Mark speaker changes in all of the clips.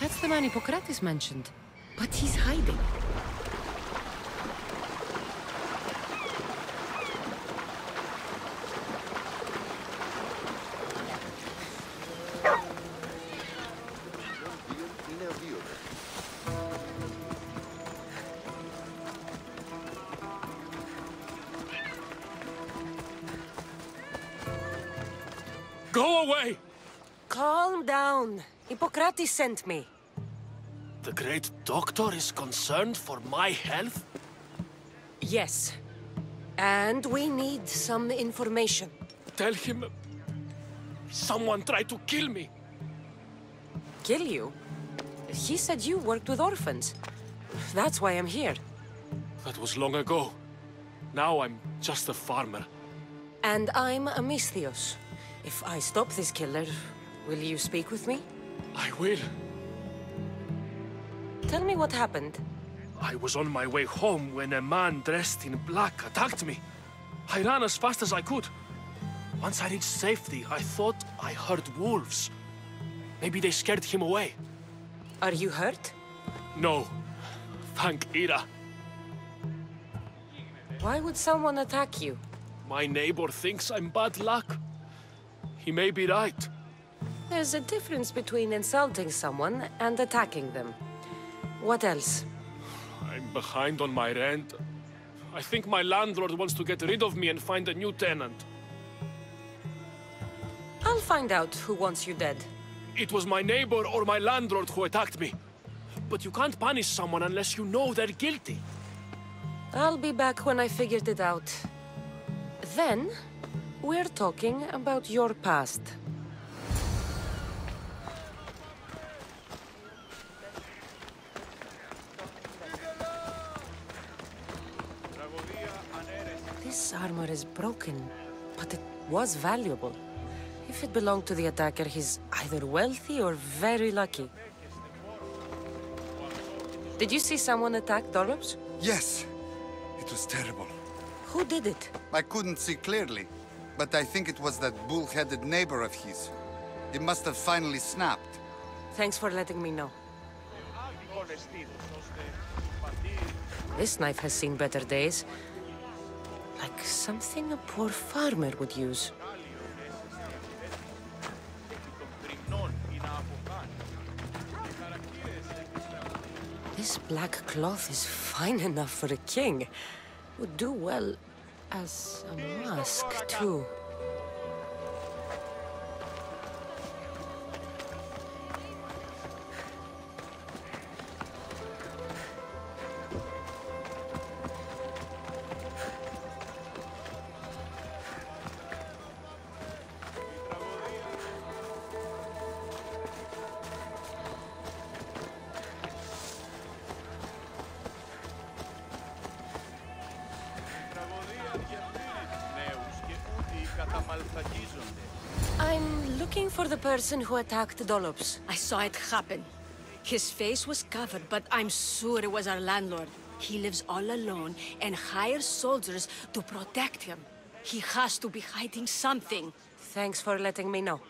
Speaker 1: That's the man Hippocrates mentioned. But he's hiding.
Speaker 2: Go away!
Speaker 3: Calm down. Hippocrates sent me.
Speaker 2: The great doctor is concerned for my health?
Speaker 3: Yes. And we need some information.
Speaker 2: Tell him... someone tried to kill me.
Speaker 3: Kill you? He said you worked with orphans. That's why I'm here.
Speaker 2: That was long ago. Now I'm just a farmer.
Speaker 3: And I'm Amistios. If I stop this killer, will you speak with me?
Speaker 2: I will.
Speaker 3: Tell me what happened.
Speaker 2: I was on my way home when a man dressed in black attacked me. I ran as fast as I could. Once I reached safety, I thought I heard wolves. Maybe they scared him away.
Speaker 3: Are you hurt?
Speaker 2: No. Thank Ira.
Speaker 3: Why would someone attack you?
Speaker 2: My neighbor thinks I'm bad luck. He may be right.
Speaker 3: There's a difference between insulting someone and attacking them. What else?
Speaker 2: I'm behind on my rent. I think my landlord wants to get rid of me and find a new tenant.
Speaker 3: I'll find out who wants you dead.
Speaker 2: It was my neighbor or my landlord who attacked me. But you can't punish someone unless you know they're guilty.
Speaker 3: I'll be back when I figured it out. Then, we're talking about your past. This armor is broken, but it was valuable. If it belonged to the attacker, he's either wealthy or very lucky. Did you see someone attack Dollops?
Speaker 4: Yes. It was terrible.
Speaker 3: Who did it?
Speaker 4: I couldn't see clearly, but I think it was that bull-headed neighbor of his. He must have finally snapped.
Speaker 3: Thanks for letting me know. This knife has seen better days. Like something a poor farmer would use. This black cloth is fine enough for a king. Would do well as a mask, too. I'm looking for the person who attacked Dollops.
Speaker 5: I saw it happen. His face was covered, but I'm sure it was our landlord. He lives all alone and hires soldiers to protect him. He has to be hiding something.
Speaker 3: Thanks for letting me know.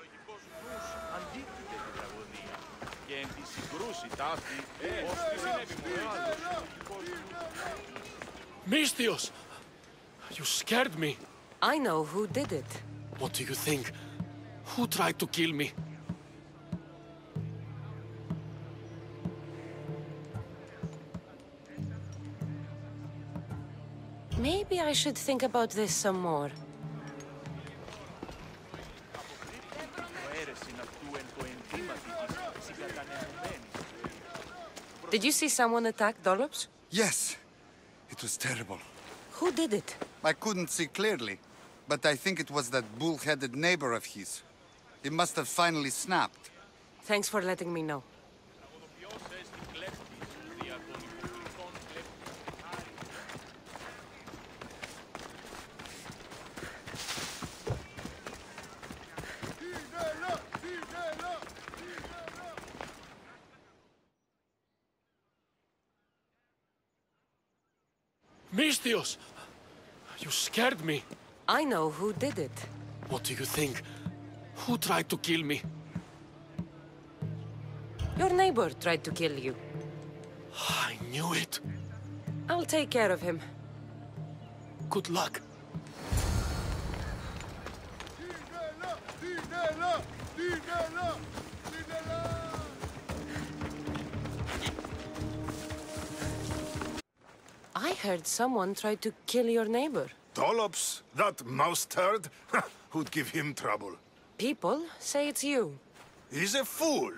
Speaker 2: Mistios! You scared me.
Speaker 3: I know who did it.
Speaker 2: What do you think? Who tried to kill me?
Speaker 3: Maybe I should think about this some more. Did you see someone attack Dollops?
Speaker 4: Yes. It was terrible.
Speaker 3: Who did it?
Speaker 4: I couldn't see clearly, but I think it was that bull-headed neighbor of his. He must have finally snapped.
Speaker 3: Thanks for letting me know.
Speaker 2: Mistios! You scared me.
Speaker 3: I know who did it.
Speaker 2: What do you think? Who tried to kill me?
Speaker 3: Your neighbor tried to kill you.
Speaker 2: I knew it.
Speaker 3: I'll take care of him.
Speaker 2: Good luck.
Speaker 3: I heard someone tried to kill your neighbor.
Speaker 6: Dollops, that mouse turd? Who'd give him trouble?
Speaker 3: People say it's you.
Speaker 6: He's a fool.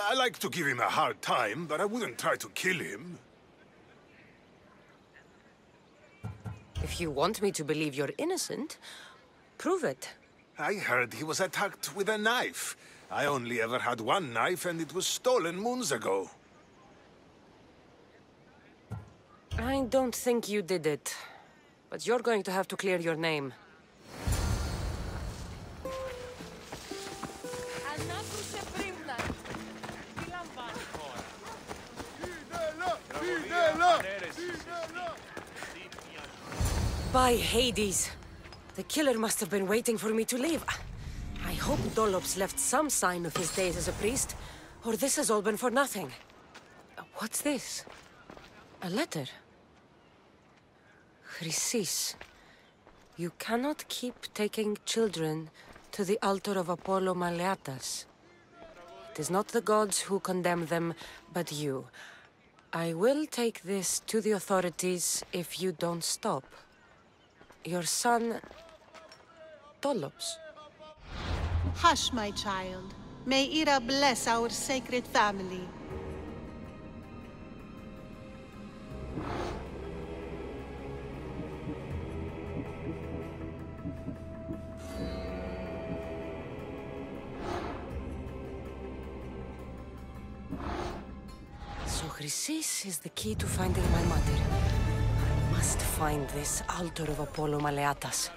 Speaker 6: I like to give him a hard time, but I wouldn't try to kill him.
Speaker 3: If you want me to believe you're innocent, prove it.
Speaker 6: I heard he was attacked with a knife. I only ever had one knife, and it was stolen moons ago.
Speaker 3: I don't think you did it. But you're going to have to clear your name. By Hades! The killer must have been waiting for me to leave. I hope Dollops left some sign of his days as a priest, or this has all been for nothing. What's this? A letter? Chrysis, you cannot keep taking children to the altar of Apollo Maleatas. It is not the gods who condemn them, but you. I will take this to the authorities if you don't stop. Your son, Dollops.
Speaker 7: Hush, my child. May Ira bless our sacred family.
Speaker 3: So Chrysis is the key to finding my mother. I must find this altar of Apollo Maleatas.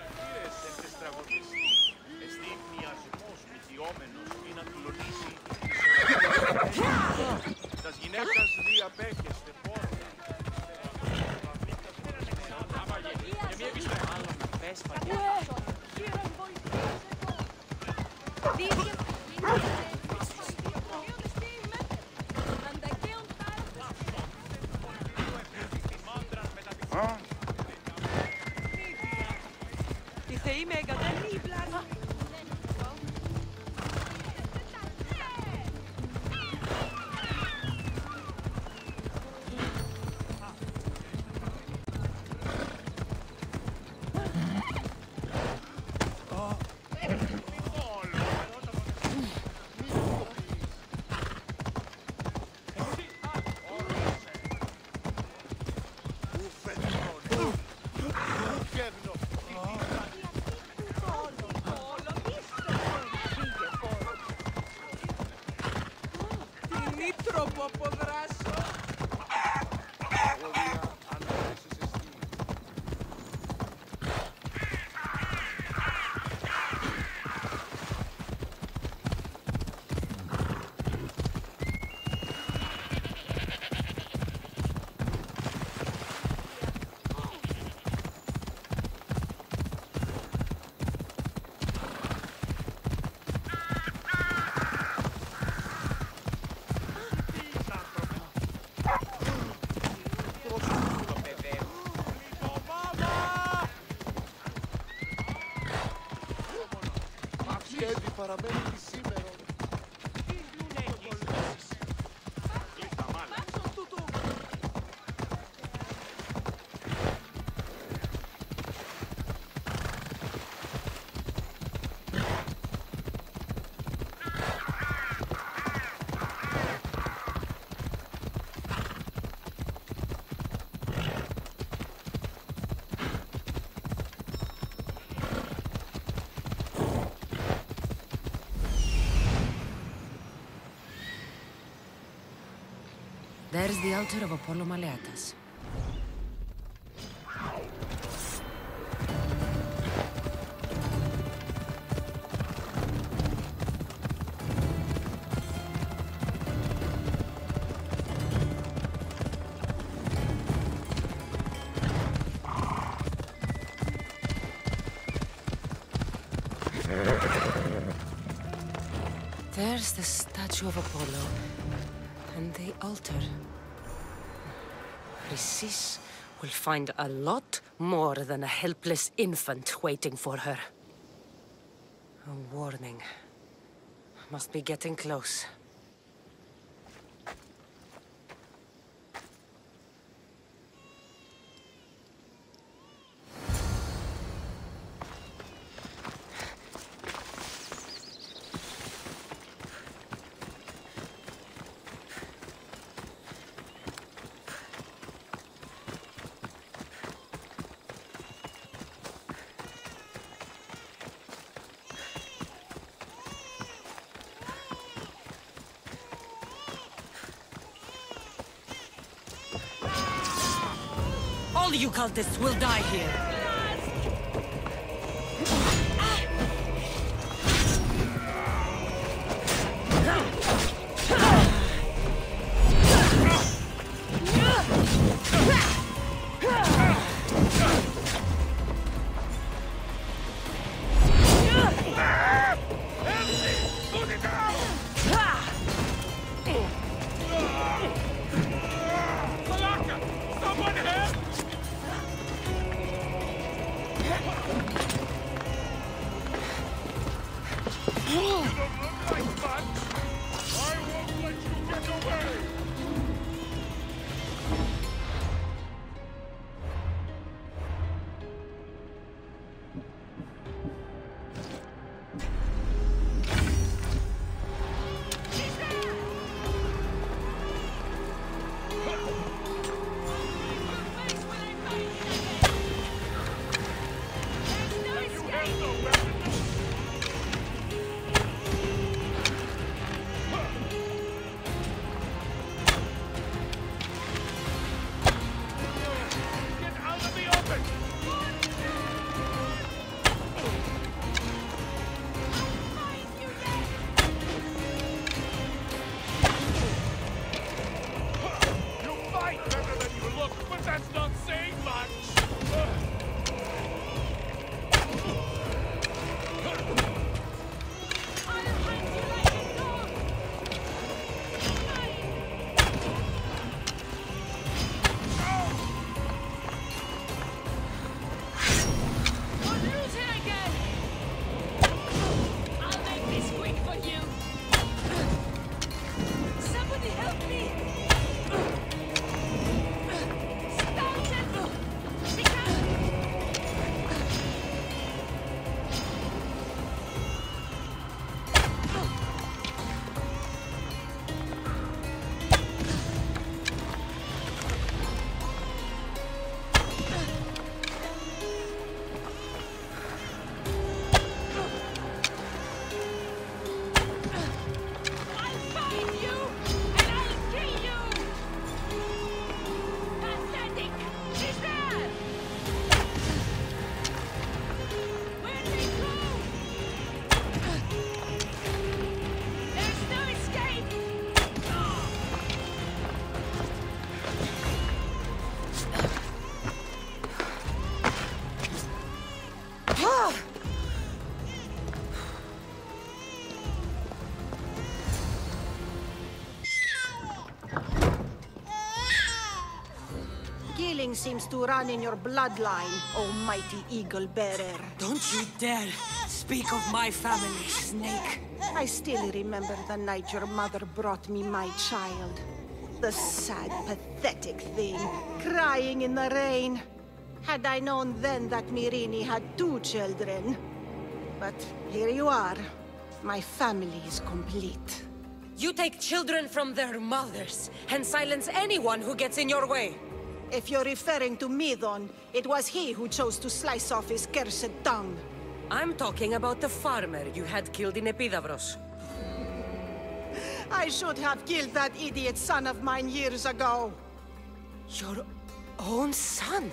Speaker 3: There's the altar of Apollo Maleatas. There's the statue statue of Apollo. And the altar. Chrysis will find a lot more than a helpless infant waiting for her. A warning. Must be getting close. All you cultists will die here.
Speaker 7: Seems to run in your bloodline, almighty eagle bearer.
Speaker 3: Don't you dare speak of my family, Snake.
Speaker 7: I still remember the night your mother brought me my child. The sad, pathetic thing, crying in the rain. Had I known then that Myrini had 2 children. But here you are. My family is complete.
Speaker 3: You take children from their mothers and silence anyone who gets in your way.
Speaker 7: If you're referring to Midon, it was he who chose to slice off his cursed tongue.
Speaker 3: I'm talking about the farmer you had killed in Epidavros.
Speaker 7: I should have killed that idiot son of mine years ago.
Speaker 3: Your own son?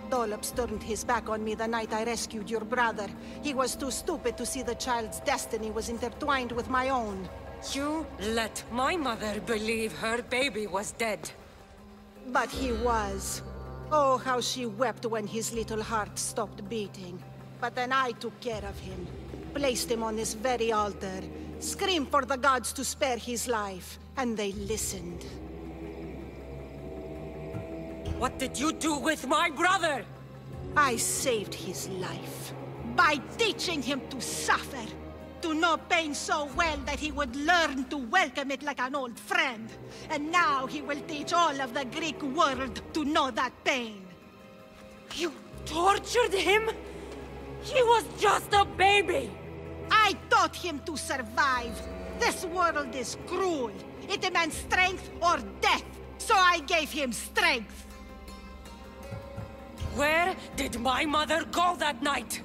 Speaker 7: Dollops turned his back on me the night I rescued your brother. He was too stupid to see the child's destiny was intertwined with my own.
Speaker 3: You let my mother believe her baby was dead.
Speaker 7: But he was. Oh, how she wept when his little heart stopped beating. But then I took care of him. Placed him on this very altar. screamed for the gods to spare his life, and they listened.
Speaker 3: What did you do with my brother?
Speaker 7: I saved his life by teaching him to suffer, to know pain so well that he would learn to welcome it like an old friend. And now he will teach all of the Greek world to know that pain.
Speaker 3: You tortured him? He was just a baby!
Speaker 7: I taught him to survive. This world is cruel. It demands strength or death, so I gave him strength.
Speaker 3: Where did my mother go that night?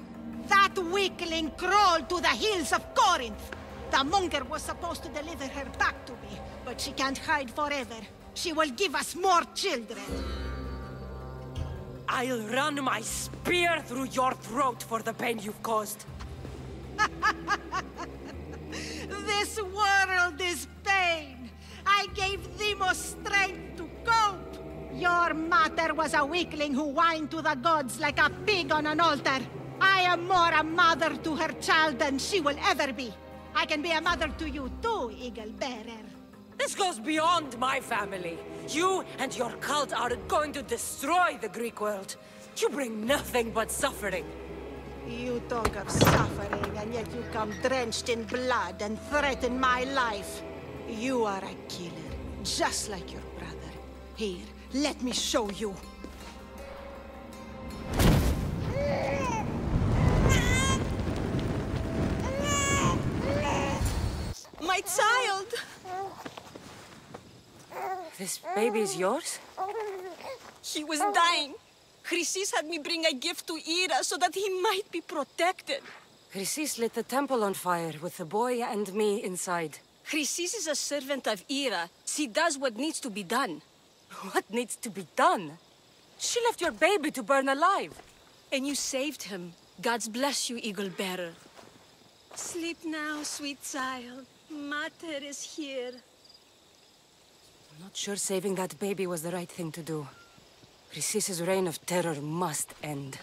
Speaker 7: That weakling crawled to the hills of Corinth. The monger was supposed to deliver her back to me, but she can't hide forever. She will give us more children.
Speaker 3: I'll run my spear through your throat for the pain you've caused.
Speaker 7: This world is pain. I gave Demos strength to cope. Your mother was a weakling who whined to the gods like a pig on an altar. I am more a mother to her child than she will ever be. I can be a mother to you too, Eagle Bearer.
Speaker 3: This goes beyond my family. You and your cult are going to destroy the Greek world. You bring nothing but suffering.
Speaker 7: You talk of suffering, and yet you come drenched in blood and threaten my life. You are a killer, just like your brother. Here, let me show you.
Speaker 5: My child!
Speaker 3: This baby's yours?
Speaker 5: He was dying. Chrysis had me bring a gift to Ira so that he might be protected.
Speaker 3: Chrysis lit the temple on fire with the boy and me inside.
Speaker 5: Chrysis is a servant of Ira. She does what needs to be done.
Speaker 3: What needs to be done? She left your baby to burn alive.
Speaker 5: And you saved him. Gods bless you, Eagle Bearer. Sleep now, sweet child. Mater is here.
Speaker 3: I'm not sure saving that baby was the right thing to do. Chrysis' reign of terror must end.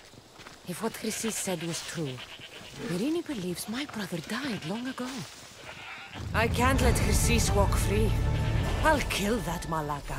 Speaker 1: If what Chrysis said was true, Irini believes my brother died long ago.
Speaker 3: I can't let Chrysis walk free. I'll kill that Malaka.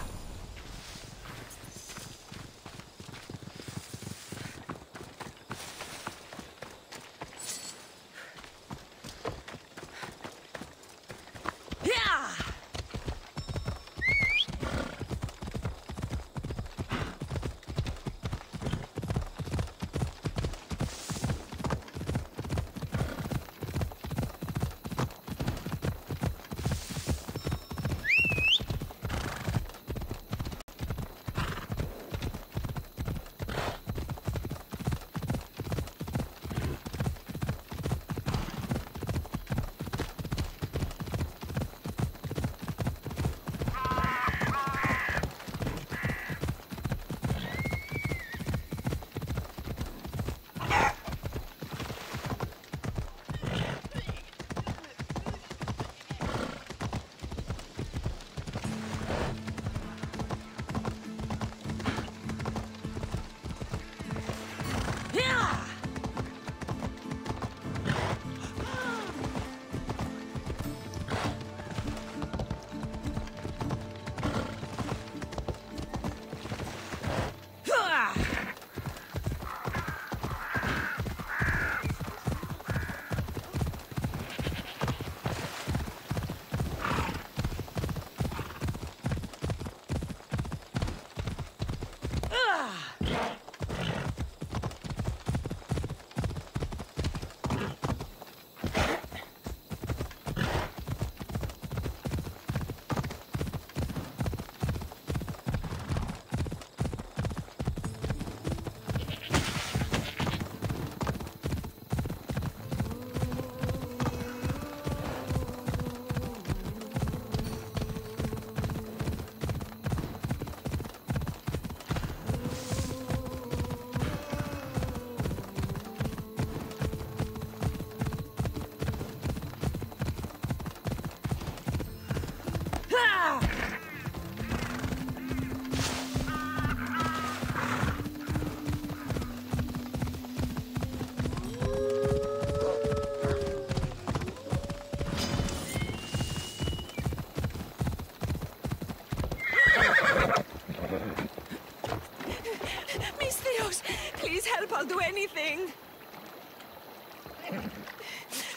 Speaker 5: help, I'll do anything.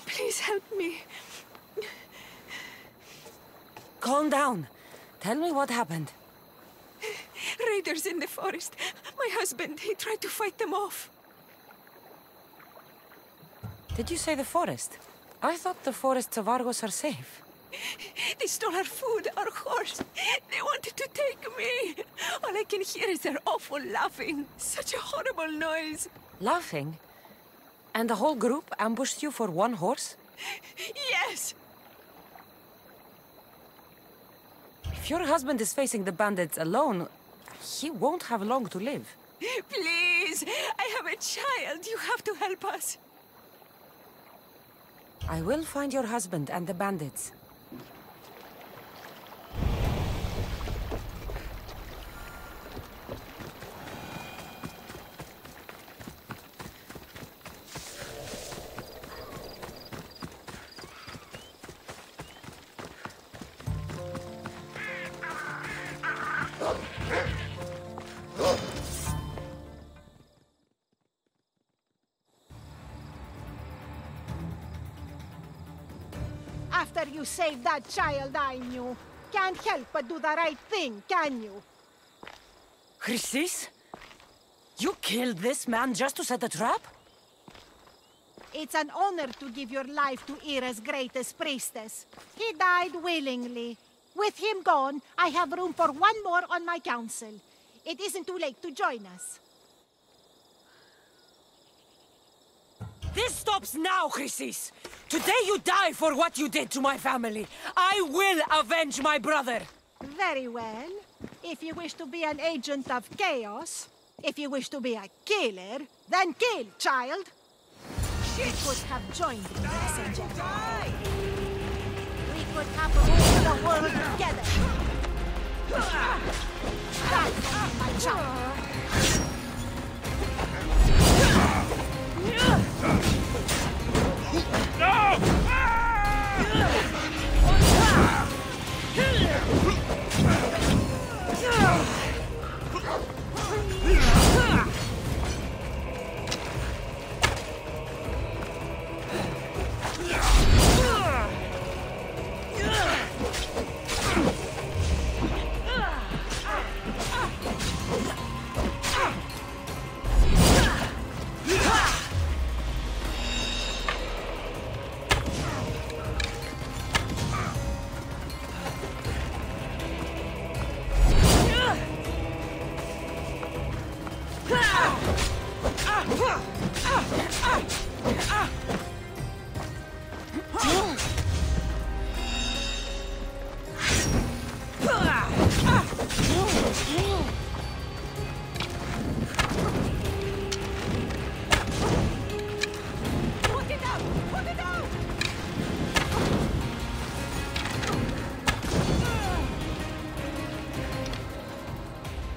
Speaker 5: Please help me.
Speaker 3: Calm down. Tell me what happened.
Speaker 5: Raiders in the forest. My husband, he tried to fight them off.
Speaker 3: Did you say the forest? I thought the forests of Argos are safe.
Speaker 5: They stole our food, our horse. They wanted to take me. All I can hear is their awful laughing. Such a horrible noise.
Speaker 3: Laughing? And the whole group ambushed you for one horse?
Speaker 5: Yes.
Speaker 3: If your husband is facing the bandits alone, he won't have long to live.
Speaker 5: Please, I have a child. You have to help us.
Speaker 3: I will find your husband and the bandits.
Speaker 7: After you saved that child I knew, can't help but do the right thing, can you?
Speaker 3: Chrysis? You killed this man just to set a trap?
Speaker 7: It's an honor to give your life to Ira's greatest priestess. He died willingly. With him gone, I have room for one more on my council. It isn't too late to join us.
Speaker 3: This stops now, Chrysis! Today you die for what you did to my family. I will avenge my brother!
Speaker 7: Very well. If you wish to be an agent of chaos, if you wish to be a killer, then kill, child! We could have joined the messenger. We could have ruled the world together. Die for me, my child.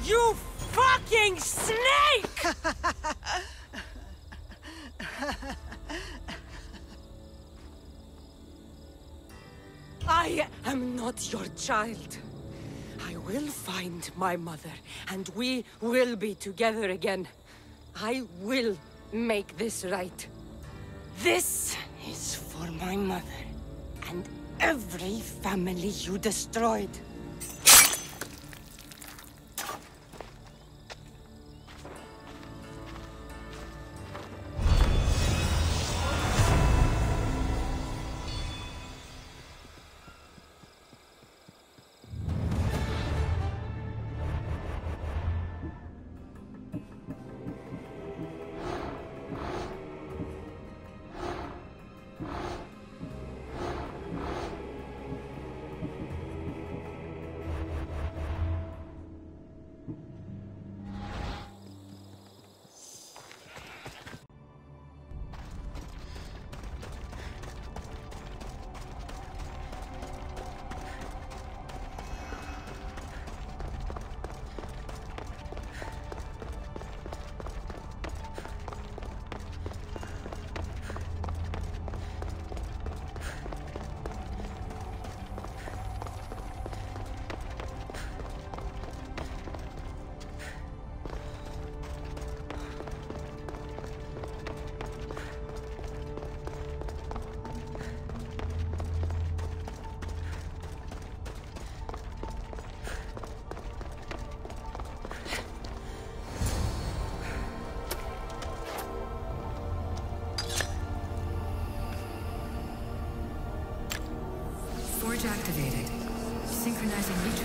Speaker 3: You fucking snake! I am not your child. I will find my mother, and we will be together again. I will make this right. This is for my mother, and every family you destroyed.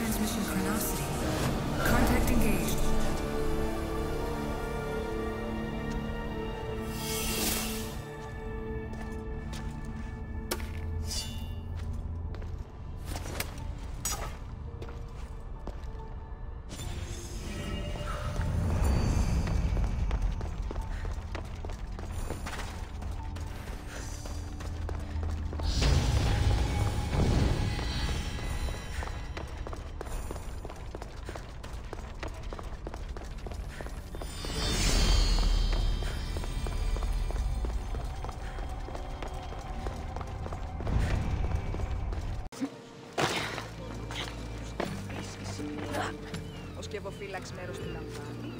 Speaker 8: transmission chronicity. Contact engaged.
Speaker 9: Ο σκευοφύλαξ μέρος του λαμβάνει.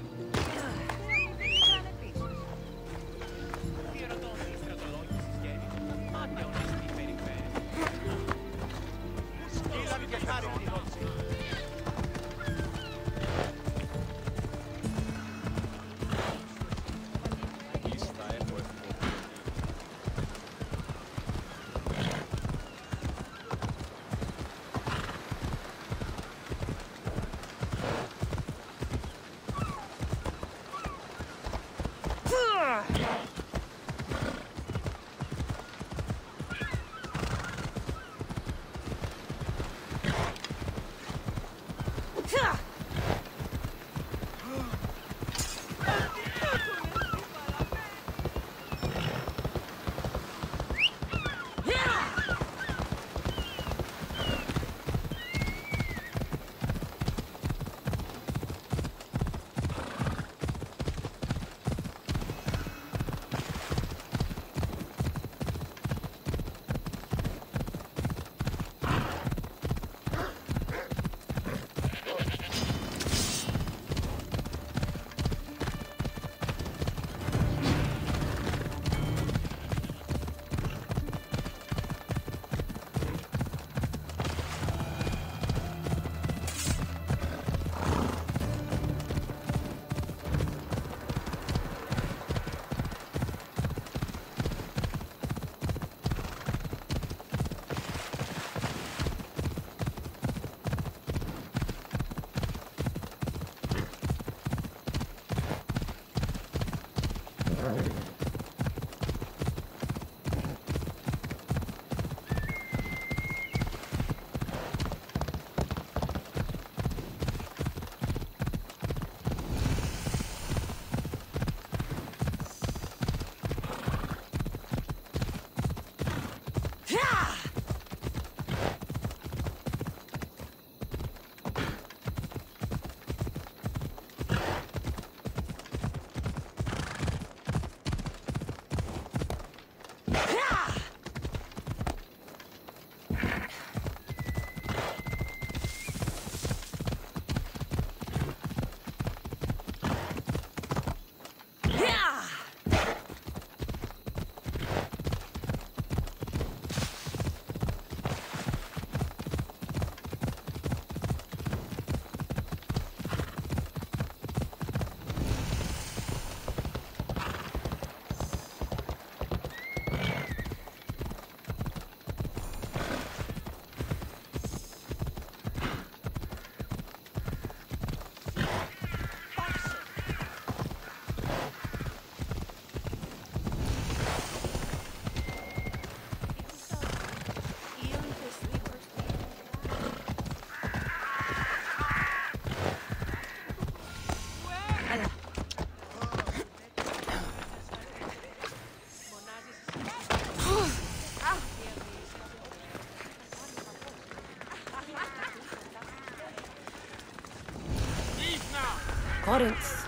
Speaker 1: Corinth,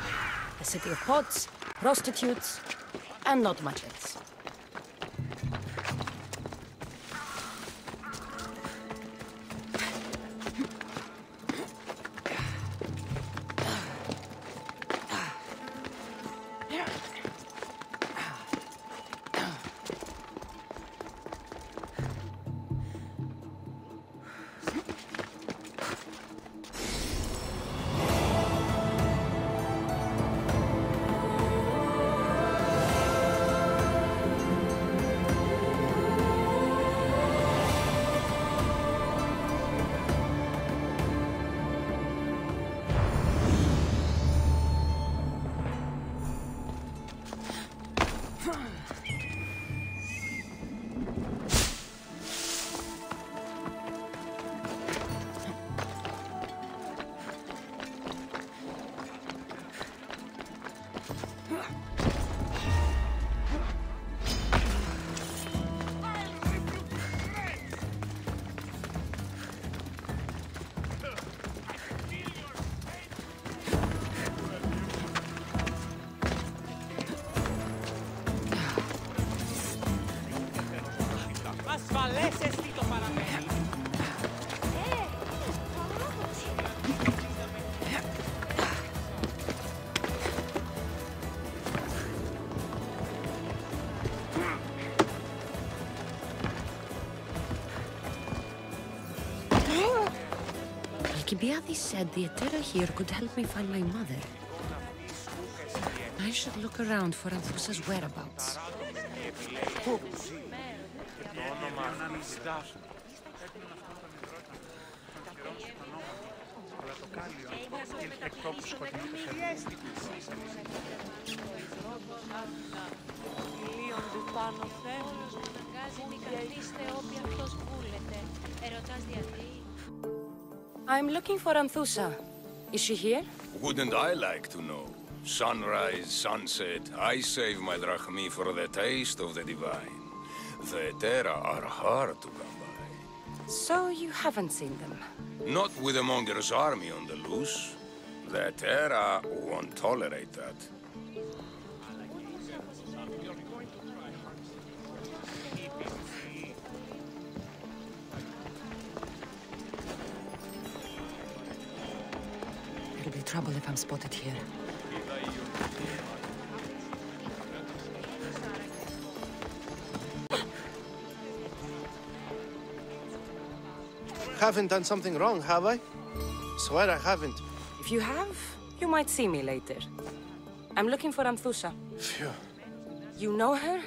Speaker 1: a city of pots, prostitutes, and not much else.
Speaker 3: Alcibiades said the Etera here could help me find my mother. I should look around for Anthusa's whereabouts. I'm looking for Anthusa. Is she here?
Speaker 10: Wouldn't I like to know? Sunrise, sunset, I save my drachmi for the taste of the divine. The Etera are hard to come by.
Speaker 3: So you haven't seen them?
Speaker 10: Not with a monger's army on the loose. The Etera won't tolerate that.
Speaker 3: It'll be trouble if I'm spotted here.
Speaker 11: Haven't done something wrong, have I? Swear I haven't.
Speaker 3: If you have, you might see me later. I'm looking for Anthusa.
Speaker 11: Phew.
Speaker 3: You know her?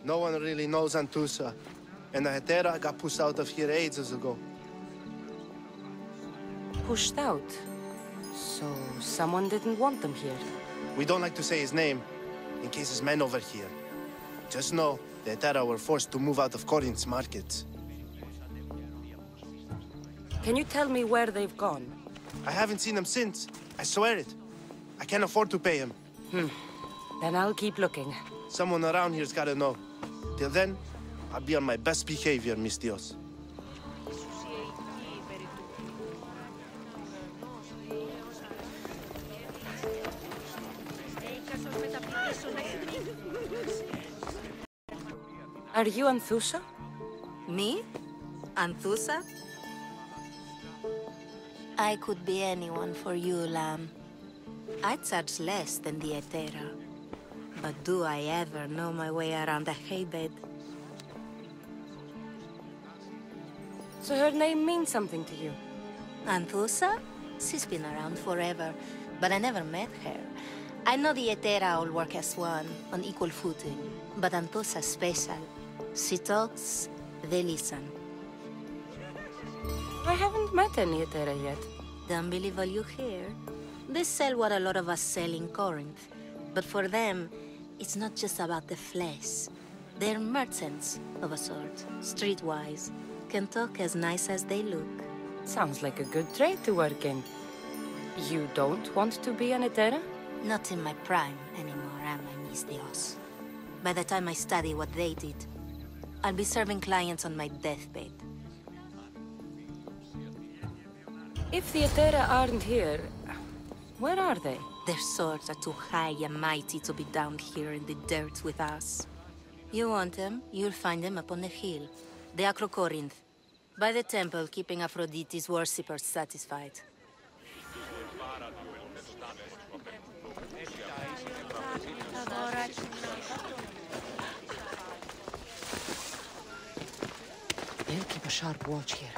Speaker 11: No one really knows Anthusa. And the Etera got pushed out of here ages ago.
Speaker 3: Pushed out? So someone didn't want them here?
Speaker 11: We don't like to say his name, in case his men over here. Just know, the Etera were forced to move out of Corinth's markets.
Speaker 3: Can you tell me where they've gone?
Speaker 11: I haven't seen them since. I swear it. I can't afford to pay him.
Speaker 3: Then I'll keep looking.
Speaker 11: Someone around here's gotta know. Till then, I'll be on my best behavior, mis Dios.
Speaker 3: Are you Anthusa?
Speaker 12: Me? Anthusa? I could be anyone for you, lamb. I charge less than the Etera. But do I ever know my way around a haybed?
Speaker 3: So her name means something to you?
Speaker 12: Anthusa? She's been around forever, but I never met her. I know the Etera all work as one, on equal footing. But Anthusa's special. She talks, they listen.
Speaker 3: I haven't met any Etera yet.
Speaker 12: Don't believe all you hear. They sell what a lot of us sell in Corinth. But for them, it's not just about the flesh. They're merchants, of a sort, streetwise. Can talk as nice as they look.
Speaker 3: Sounds like a good trade to work in. You don't want to be an Etera?
Speaker 12: Not in my prime anymore, am I, mis Dios? By the time I study what they did, I'll be serving clients on my deathbed.
Speaker 3: If the Etera aren't here, where are they?
Speaker 12: Their swords are too high and mighty to be down here in the dirt with us. You want them, you'll find them up on the hill. The Acro Corinth. By the temple, keeping Aphrodite's worshippers satisfied.
Speaker 3: I'll keep a sharp watch here.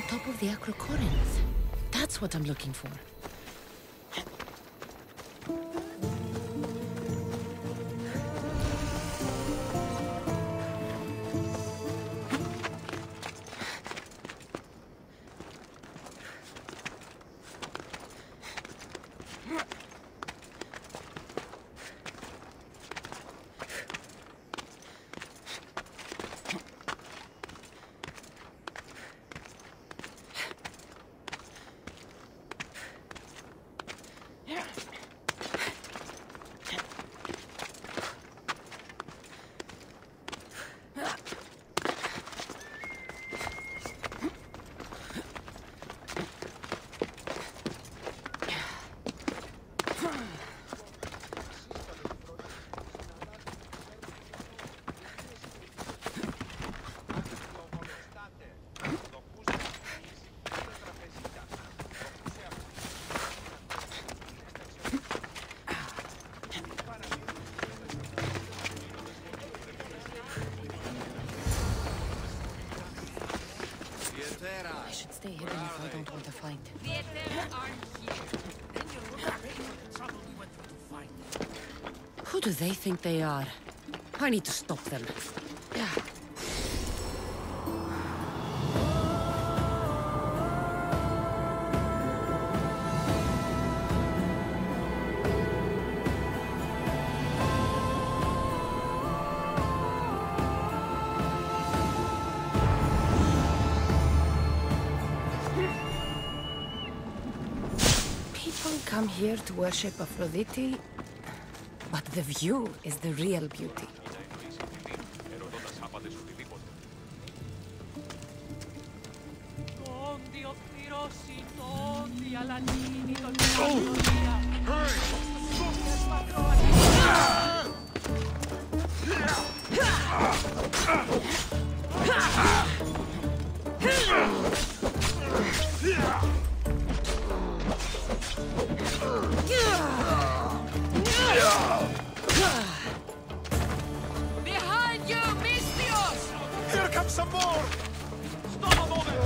Speaker 1: top of the Acrocorinth. That's what I'm looking for. I should stay hidden if I don't want to fight.
Speaker 5: The Etera aren't here.
Speaker 2: Then you're looking at the trouble we went through to find them.
Speaker 1: Who do they think they are? I need to stop them. Yeah. Come here to worship Aphrodite, but the view is the real beauty.
Speaker 5: Behind you, Mystios!
Speaker 6: Here comes some more!
Speaker 2: Stop a moment!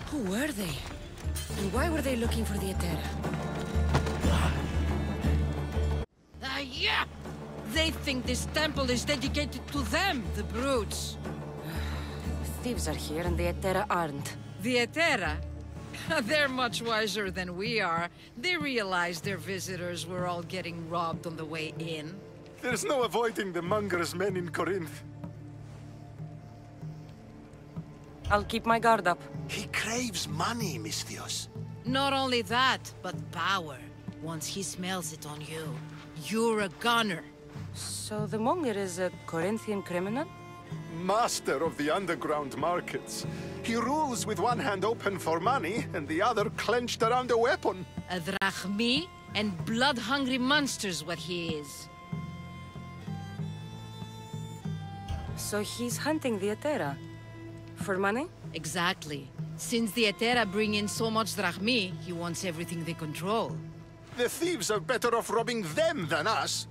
Speaker 1: Who were they? And why were they looking for the Etera?
Speaker 5: Yeah! They think this temple is dedicated to them, the brutes.
Speaker 1: Thieves are here and the Etera aren't.
Speaker 5: The Etera? They're much wiser than we are. They realized their visitors were all getting robbed on the way in.
Speaker 6: There's no avoiding the monger's men in Corinth.
Speaker 1: I'll keep my guard up.
Speaker 6: He craves money, Mystios.
Speaker 5: Not only that, but power. Once he smells it on you, you're a gunner.
Speaker 1: So the monger is a Corinthian criminal?
Speaker 6: Master of the underground markets. He rules with one hand open for money and the other clenched around a weapon.
Speaker 5: A drachmi and blood-hungry monster's what he is.
Speaker 1: So he's hunting the Etera? For money?
Speaker 5: Exactly. Since the Etera bring in so much drachmi, he wants everything they control.
Speaker 6: The thieves are better off robbing them than us.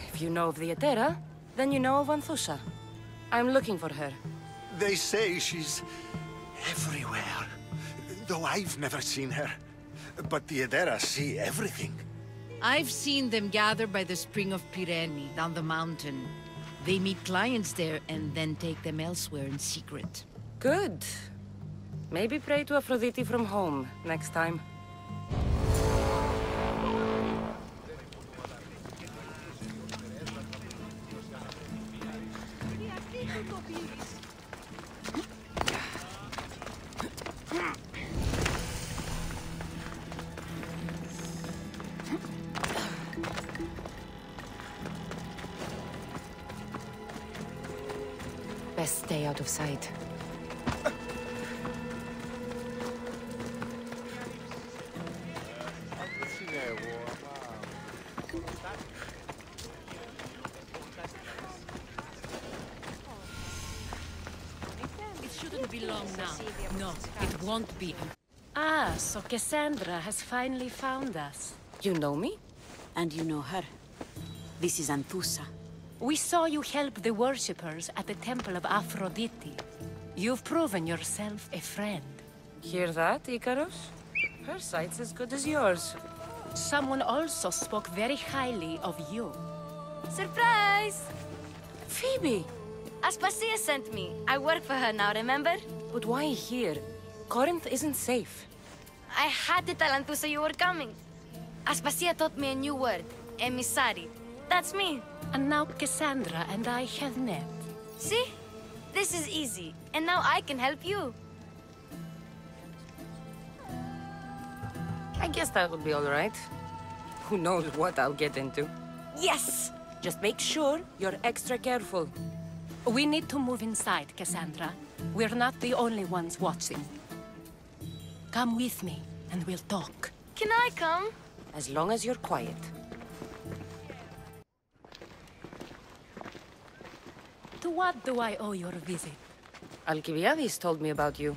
Speaker 1: If you know of the Etera, then you know of Anthusha. I'm looking for her.
Speaker 6: They say she's everywhere, though I've never seen her. But the Etera see everything.
Speaker 5: I've seen them gather by the spring of Pirene, down the mountain. They meet clients there and then take them elsewhere in secret.
Speaker 1: Good. Maybe pray to Aphrodite from home next time. Best stay out of sight.
Speaker 3: No, it won't be. Ah, so Cassandra has finally found us. You know me?
Speaker 13: And you know her. This is Anthusa.
Speaker 3: We saw you help the worshippers at the Temple of Aphrodite. You've proven yourself a friend. Hear that, Icarus? Her sight's as good as yours. Someone also spoke very highly of you.
Speaker 14: Surprise!
Speaker 3: Phoebe!
Speaker 14: Aspasia sent me. I work for her now, remember?
Speaker 3: But why here? Corinth isn't safe.
Speaker 14: I had to tell Anthusa you were coming. Aspasia taught me a new word. Emissary. That's me.
Speaker 3: And now Cassandra and I have met.
Speaker 14: See? This is easy. And now I can help you.
Speaker 3: I guess that would be all right. Who knows what I'll get into.
Speaker 14: Yes!
Speaker 3: Just make sure you're extra careful. We need to move inside, Cassandra. We're not the only ones watching. Come with me, and we'll talk.
Speaker 14: Can I come?
Speaker 3: As long as you're quiet. To what do I owe your visit? Alcibiades told me about you.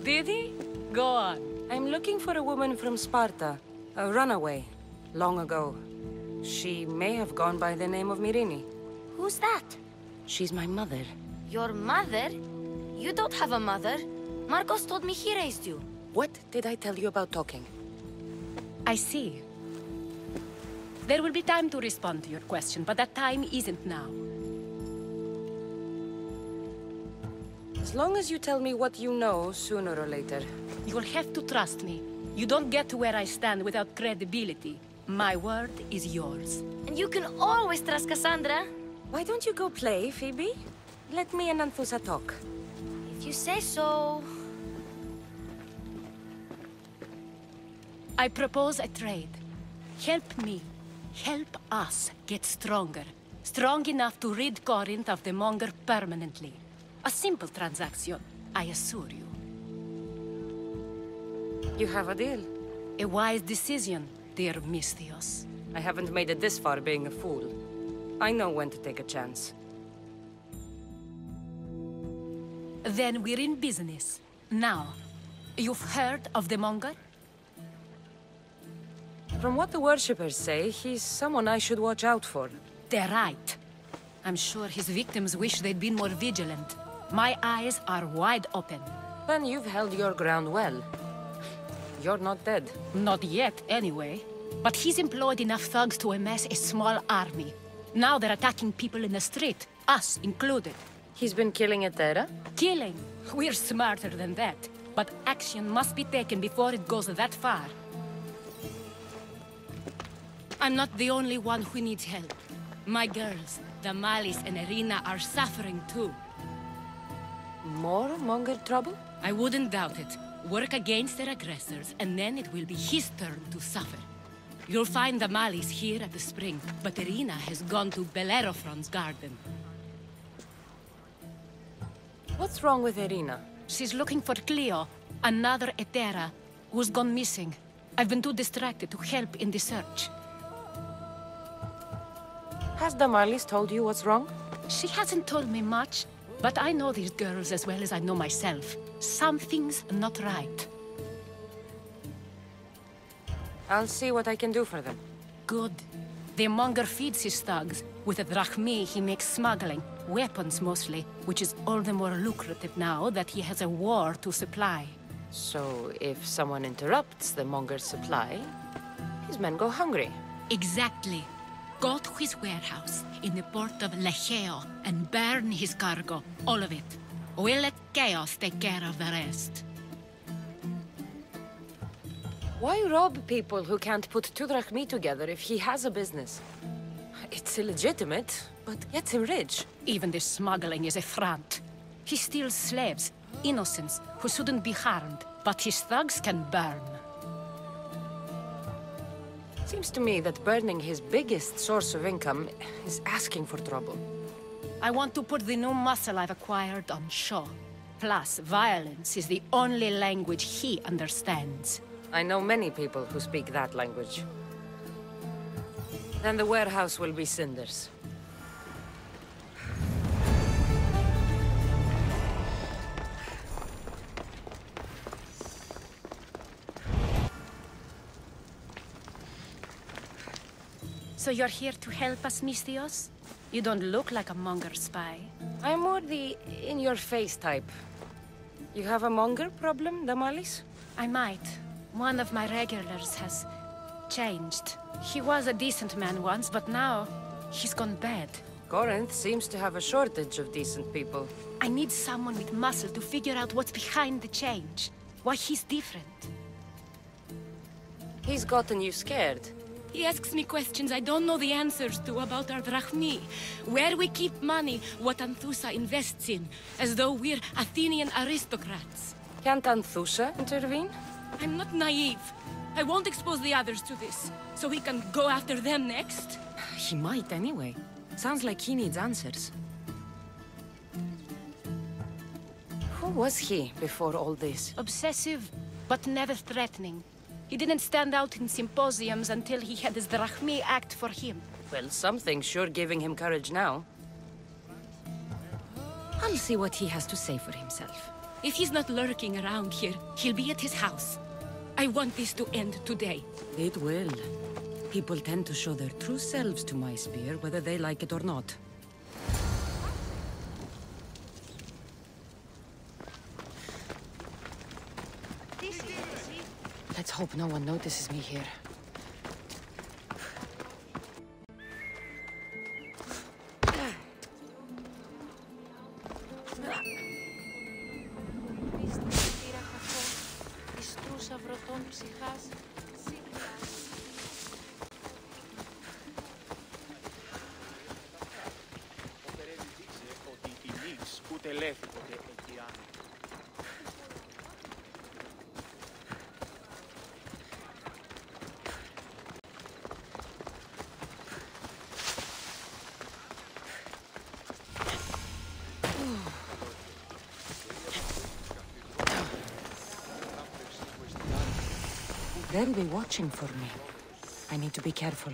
Speaker 3: Did he? Go on. I'm looking for a woman from Sparta. A runaway. Long ago. She may have gone by the name of Myrrine.
Speaker 14: Who's that?
Speaker 3: She's my mother.
Speaker 14: Your mother? You don't have a mother. Marcos told me he raised you.
Speaker 3: What did I tell you about talking? I see. There will be time to respond to your question, but that time isn't now. As long as you tell me what you know, sooner or later. You'll have to trust me. You don't get to where I stand without credibility. My word is yours.
Speaker 14: And you can always trust Cassandra.
Speaker 3: Why don't you go play, Phoebe? Let me and Anthusa talk.
Speaker 14: If you say so...
Speaker 3: I propose a trade. Help me. Help us get stronger. Strong enough to rid Corinth of the Monger permanently. A simple transaction, I assure you. You have a deal. A wise decision, dear Misthios. I haven't made it this far being a fool. I know when to take a chance. Then we're in business. Now, you've heard of the Monger? From what the worshippers say, he's someone I should watch out for. They're right. I'm sure his victims wish they'd been more vigilant. My eyes are wide open. Then you've held your ground well. You're not dead. Not yet, anyway. But he's employed enough thugs to amass a small army. Now they're attacking people in the street, us included. He's been killing at Terra? Killing? We're smarter than that. But action must be taken before it goes that far. I'm not the only one who needs help. My girls, Damalis and Irina, are suffering too. More Monger trouble? I wouldn't doubt it. Work against their aggressors, and then it will be his turn to suffer. You'll find Damalis here at the spring, but Irina has gone to Bellerophon's garden. What's wrong with Irina? She's looking for Cleo, another Hetera, who's gone missing. I've been too distracted to help in the search. Has Damalis told you what's wrong? She hasn't told me much, but I know these girls as well as I know myself. Something's not right. I'll see what I can do for them. Good. The Monger feeds his thugs. With the drachmi, he makes smuggling. Weapons, mostly. Which is all the more lucrative now that he has a war to supply. So, if someone interrupts the Monger's supply, his men go hungry. Exactly. Go to his warehouse in the port of Lecheo and burn his cargo. All of it. We'll let chaos take care of the rest. Why rob people who can't put 2 drachmi together if he has a business? It's illegitimate, but gets him rich. Even the smuggling is a front. He steals slaves, innocents, who shouldn't be harmed, but his thugs can burn. Seems to me that burning his biggest source of income is asking for trouble. I want to put the new muscle I've acquired on show. Plus, violence is the only language he understands. I know many people who speak that language. Then the warehouse will be cinders.
Speaker 15: So you're here to help us, Misthios? You don't look like a monger spy.
Speaker 3: I'm more the in-your-face type. You have a monger problem, Damalis?
Speaker 15: I might. One of my regulars has changed. He was a decent man once, but now he's gone bad.
Speaker 3: Corinth seems to have a shortage of decent people.
Speaker 15: I need someone with muscle to figure out what's behind the change. Why he's different.
Speaker 3: He's gotten you scared.
Speaker 15: He asks me questions I don't know the answers to about our drachmi, where we keep money, what Anthusa invests in, as though we're Athenian aristocrats.
Speaker 3: Can't Anthusa intervene?
Speaker 15: I'm not naive. I won't expose the others to this, so he can go after them next.
Speaker 3: He might anyway. Sounds like he needs answers. Who was he before all this?
Speaker 15: Obsessive, but never threatening. He didn't stand out in symposiums until he had his drachmi act for him.
Speaker 3: Well, something's sure giving him courage now. I'll see what he has to say for himself.
Speaker 15: If he's not lurking around here, he'll be at his house. I want this to end today.
Speaker 3: It will. People tend to show their true selves to my spear, whether they like it or not. Let's hope no one notices me here. They'll be watching for me. I need to be careful.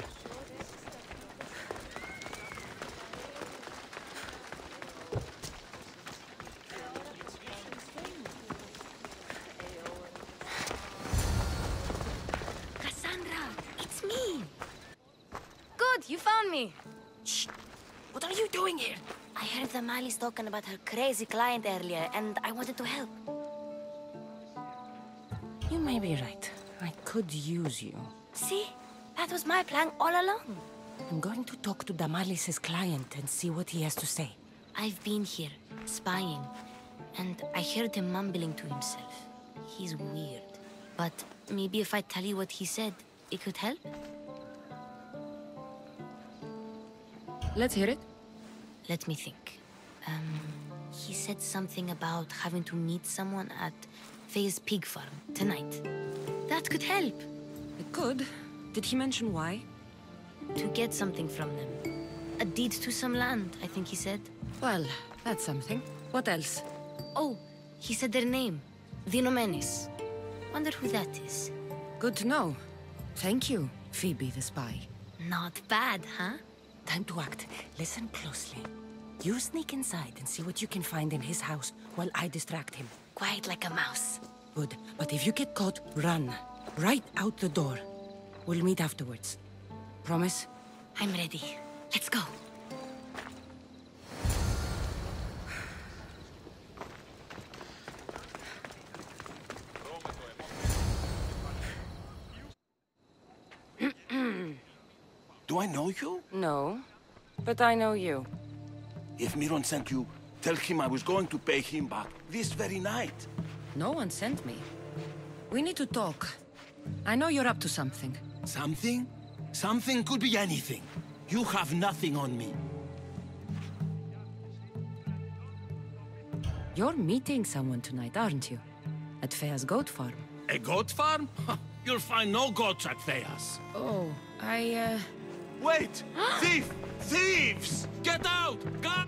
Speaker 14: Cassandra, it's me! Good, you found me!
Speaker 3: Shh! What are you doing here?
Speaker 14: I heard the Mali's talking about her crazy client earlier, and I wanted to help.
Speaker 3: You may be right. I could use you.
Speaker 14: See? That was my plan all along.
Speaker 3: I'm going to talk to Damalis's client and see what he has to say.
Speaker 14: I've been here, spying, and I heard him mumbling to himself. He's weird. But maybe if I tell you what he said, it could help?
Speaker 3: Let's hear it.
Speaker 14: Let me think. He said something about having to meet someone at Faye's pig farm tonight. That could help.
Speaker 3: It could. Did he mention why?
Speaker 14: To get something from them. A deed to some land, I think he said.
Speaker 3: Well, that's something. What else?
Speaker 14: Oh, he said their name. Vinomenes. Wonder who that is.
Speaker 3: Good to know. Thank you, Phoebe the spy.
Speaker 14: Not bad, huh?
Speaker 3: Time to act. Listen closely. You sneak inside and see what you can find in his house while I distract him.
Speaker 14: Quiet like a mouse.
Speaker 3: Good. But if you get caught, run. Right out the door. We'll meet afterwards. Promise?
Speaker 14: I'm ready. Let's go.
Speaker 16: Do I know you?
Speaker 3: No, but I know you.
Speaker 16: If Miron sent you, tell him I was going to pay him back this very night.
Speaker 3: No one sent me. We need to talk. I know you're up to something.
Speaker 16: Something? Something could be anything. You have nothing on me.
Speaker 3: You're meeting someone tonight, aren't you? At Fea's goat farm.
Speaker 16: A goat farm? You'll find no goats at Fea's.
Speaker 3: Oh,
Speaker 16: Wait! Thief! Thieves! Get out! Go!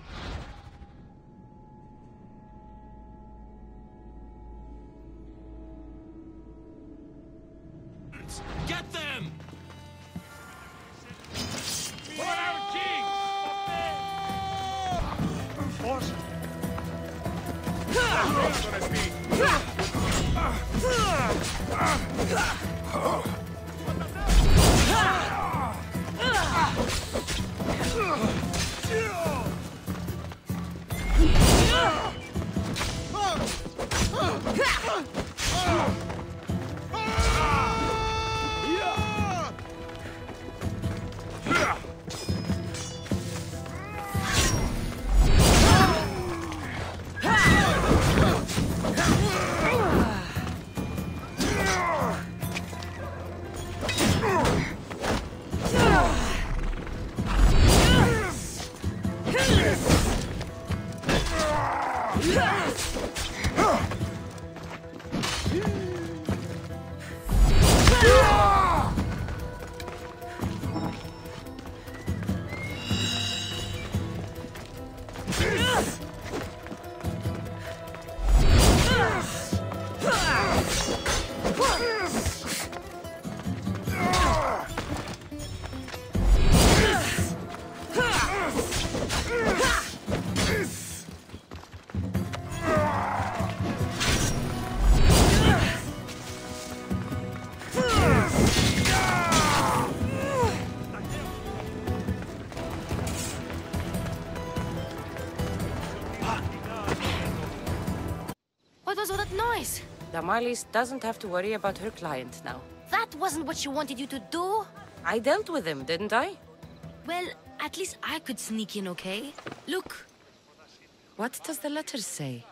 Speaker 16: Get them!
Speaker 2: For our king!
Speaker 6: Force!
Speaker 14: What was all that noise?
Speaker 3: Damalis doesn't have to worry about her client now.
Speaker 14: That wasn't what she wanted you to do.
Speaker 3: I dealt with him, didn't I?
Speaker 14: Well, at least I could sneak in, okay? Look.
Speaker 3: What does the letter say?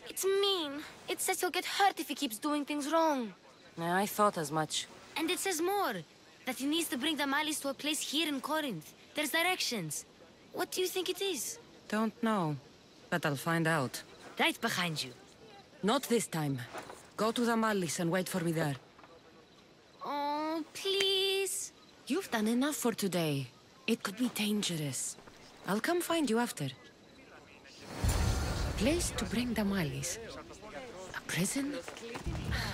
Speaker 14: It's mean. It says he'll get hurt if he keeps doing things wrong.
Speaker 3: I thought as much.
Speaker 14: And it says more. That he needs to bring Damalis to a place here in Corinth. There's directions. What do you think it is?
Speaker 3: Don't know, but I'll find out.
Speaker 14: Right behind you.
Speaker 3: Not this time. Go to Damalis and wait for me there.
Speaker 14: Oh, please.
Speaker 3: You've done enough for today. It could be dangerous. I'll come find you after. Place to bring Damalis. A prison?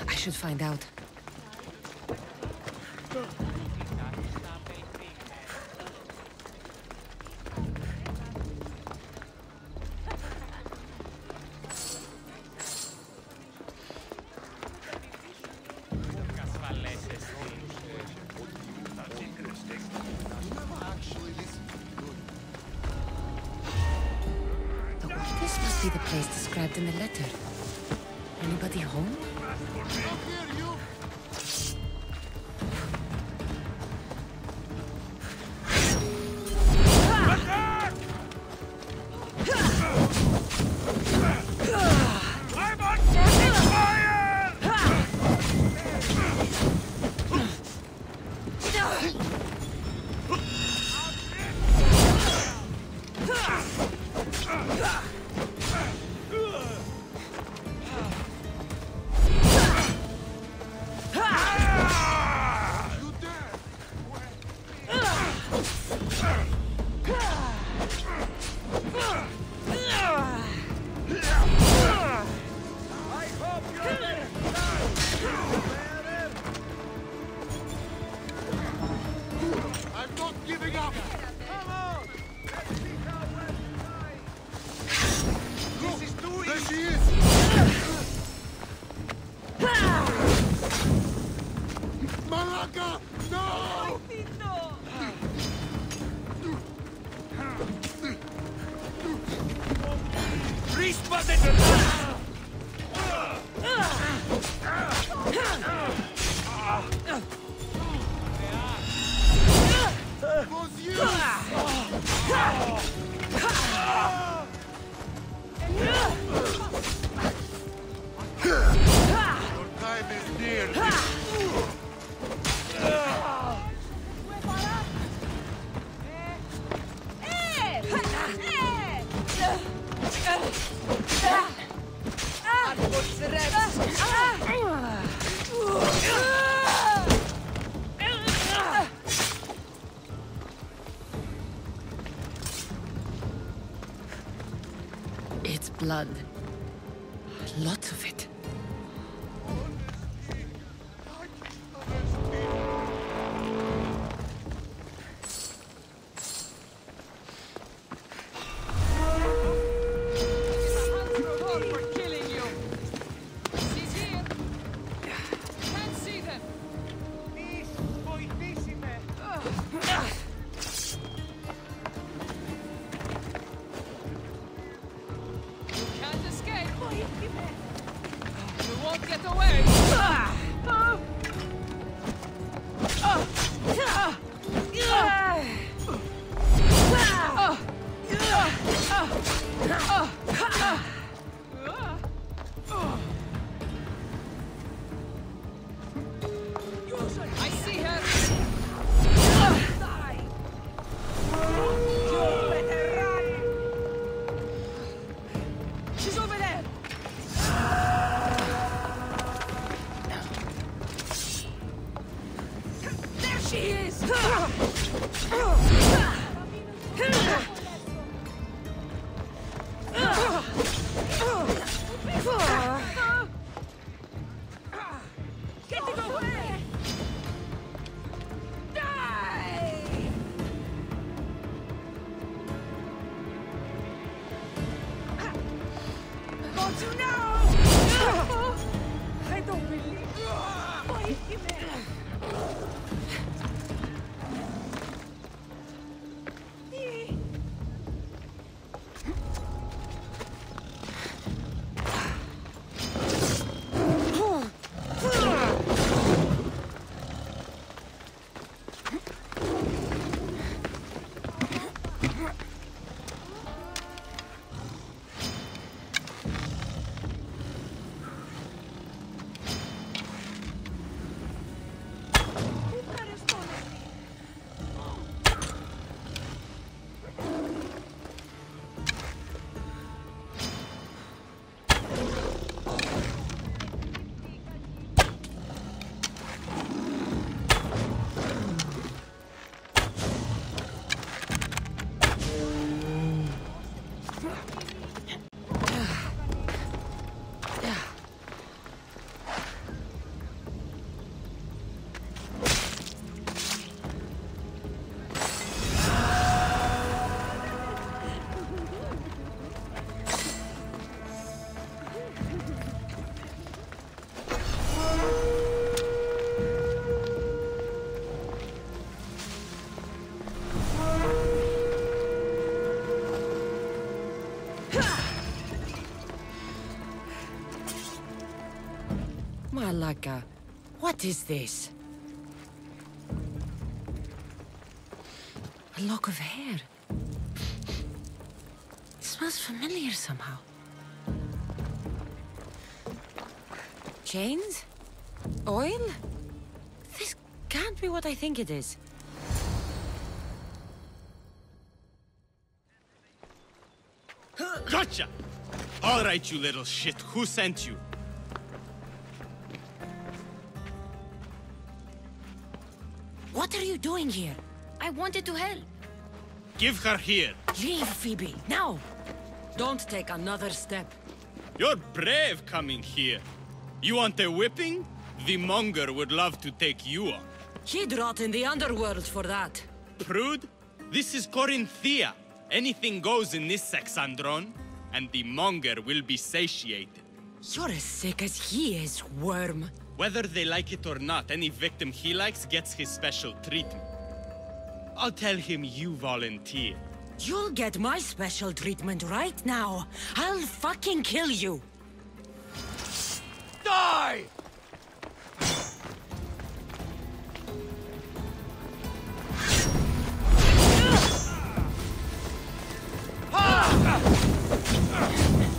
Speaker 3: I should find out. This must be the place described in the letter. Anybody home? It's blood. Lots of it.
Speaker 15: won't get away! I see her! You better run! She's over there! There she is! Get it away! Die! Don't you know? I don't believe. Why,
Speaker 3: Malaka, what is this? A lock of hair. It smells familiar somehow. Chains? Oil? This can't be what I think it is.
Speaker 17: Gotcha! All right, you little shit. Who sent you?
Speaker 3: What are you doing here?
Speaker 14: I wanted to help.
Speaker 17: Give her here.
Speaker 3: Leave, Phoebe, now! Don't take another step.
Speaker 17: You're brave coming here. You want a whipping? The monger would love to take you on.
Speaker 3: He'd rot in the underworld for that.
Speaker 17: Prude, this is Corinthia. Anything goes in this Sexandron, and the monger will be satiated.
Speaker 3: You're as sick as he is, worm.
Speaker 17: Whether they like it or not, any victim he likes gets his special treatment. I'll tell him you volunteer.
Speaker 3: You'll get my special treatment right now. I'll fucking kill you.
Speaker 17: Die!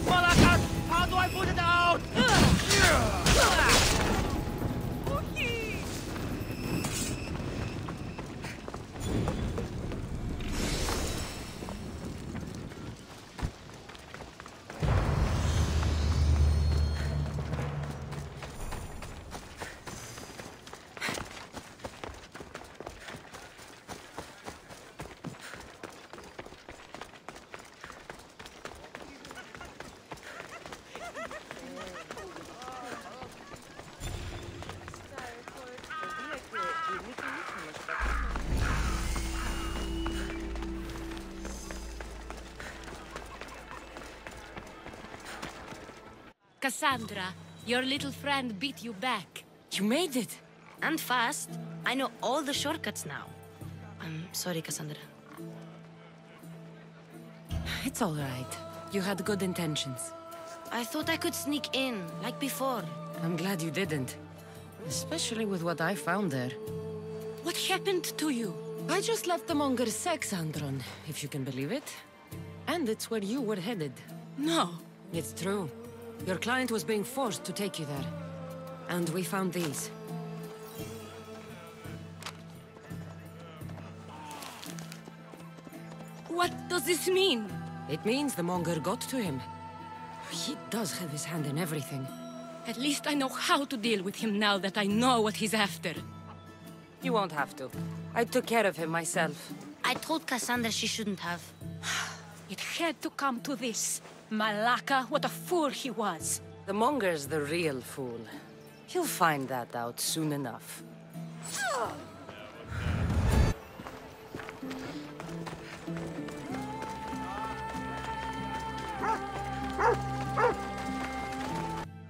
Speaker 18: Malakas, how do I put it out?
Speaker 15: Cassandra, your little friend beat you back.
Speaker 3: You made it.
Speaker 14: And fast. I know all the shortcuts now. I'm sorry, Cassandra.
Speaker 3: It's all right. You had good intentions.
Speaker 14: I thought I could sneak in, like before.
Speaker 3: I'm glad you didn't. Especially with what I found there.
Speaker 15: What happened to you?
Speaker 3: I just left the monger's sex, Andron, if you can believe it. And it's where you were headed.
Speaker 15: No.
Speaker 3: It's true. Your client was being forced to take you there. And we found these.
Speaker 15: What does this mean?
Speaker 3: It means the monger got to him. He does have his hand in everything.
Speaker 15: At least I know how to deal with him now that I know what he's after.
Speaker 3: You won't have to. I took care of him myself.
Speaker 14: I told Cassandra she shouldn't have.
Speaker 5: It had to come to this. Malaka, what a fool he was.
Speaker 3: The monger's the real fool. He'll find that out soon enough.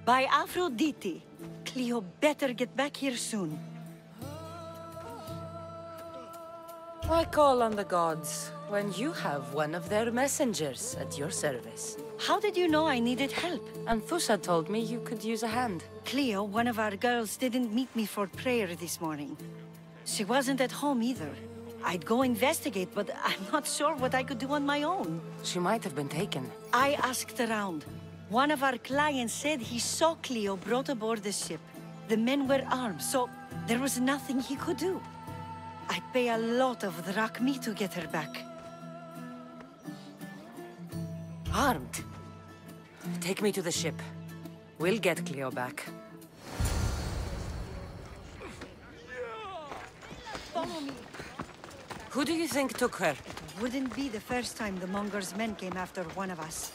Speaker 19: By Aphrodite, Cleo better get back here soon.
Speaker 3: Why call on the gods when you have one of their messengers at your service?
Speaker 19: How did you know I needed help?
Speaker 3: Anthusa told me you could use a hand.
Speaker 19: Cleo, one of our girls, didn't meet me for prayer this morning. She wasn't at home either. I'd go investigate, but I'm not sure what I could do on my own.
Speaker 3: She might have been taken.
Speaker 19: I asked around. One of our clients said he saw Cleo brought aboard the ship. The men were armed, so there was nothing he could do. I'd pay a lot of drachmi to get her back.
Speaker 3: Armed? Take me to the ship. We'll get Cleo back.
Speaker 19: Follow me.
Speaker 3: Who do you think took her?
Speaker 19: It wouldn't be the first time the monger's men came after one of us.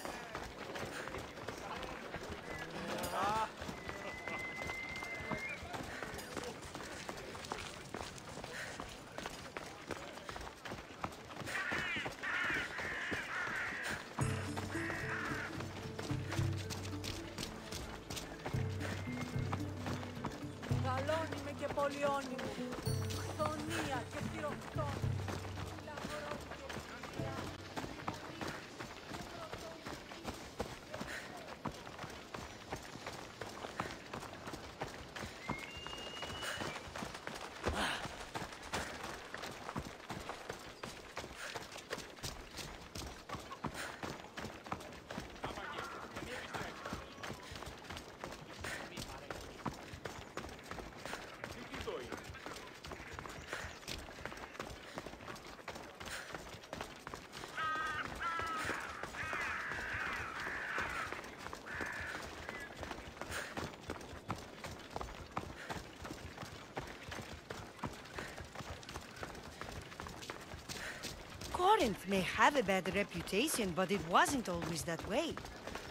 Speaker 19: Corinth may have a bad reputation, but it wasn't always that way.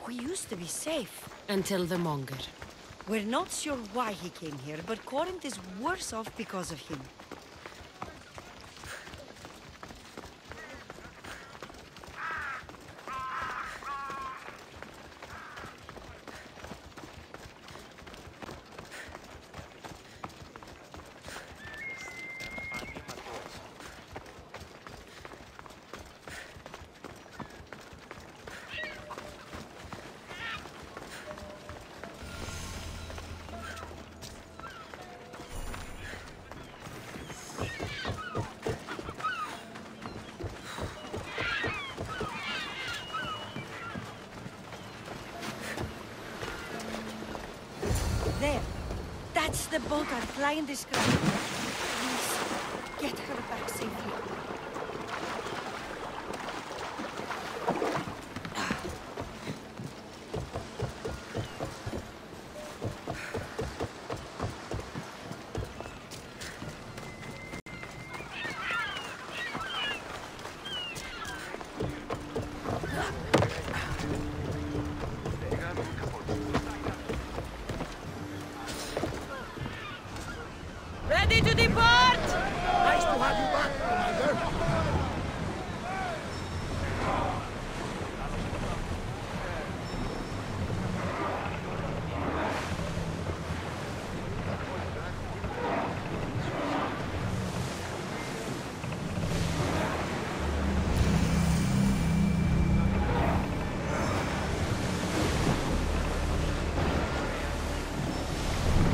Speaker 19: We used to be safe.
Speaker 3: Until the monger.
Speaker 19: We're not sure why he came here, but Corinth is worse off because of him. There. That's the boat our client described. Please, get her back safely.
Speaker 3: Ready to depart!
Speaker 6: Nice to have you back, Commander.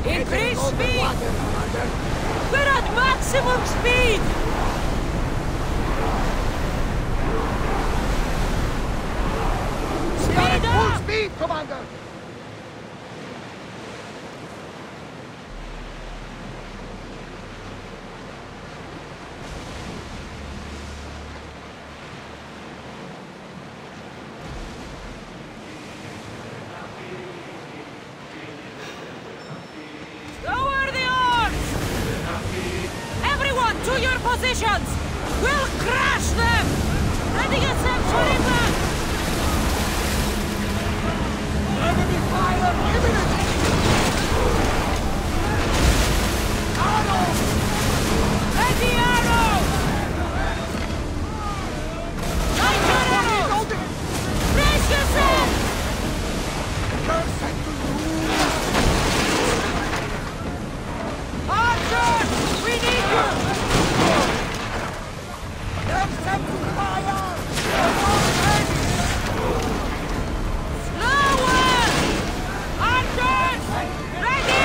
Speaker 19: Increase speed! We're at maximum speed! Speed up!
Speaker 18: Full speed, Commander!
Speaker 19: Lower the arms! Everyone, to your positions! We'll crash them! Ready yourselves for impact!
Speaker 18: Enemy fire imminent! Arrow!
Speaker 19: Ready arrow! Light arrow! Brace yourself! Archers! We need you!
Speaker 18: There's them to fire!
Speaker 19: Slower! Archers! Ready!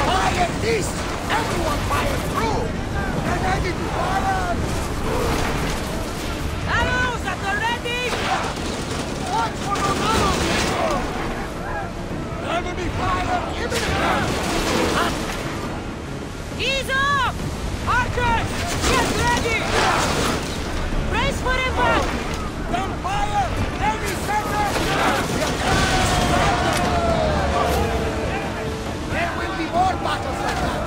Speaker 18: Fire east! Everyone fire through! They're ready to fire!
Speaker 19: Arrows at the ready!
Speaker 18: Watch for those arrows! Enemy fire imminent!
Speaker 19: Ease up! Archers! Get ready! Brace for impact!
Speaker 18: Then fire! Enemy center! There will be more battles like that!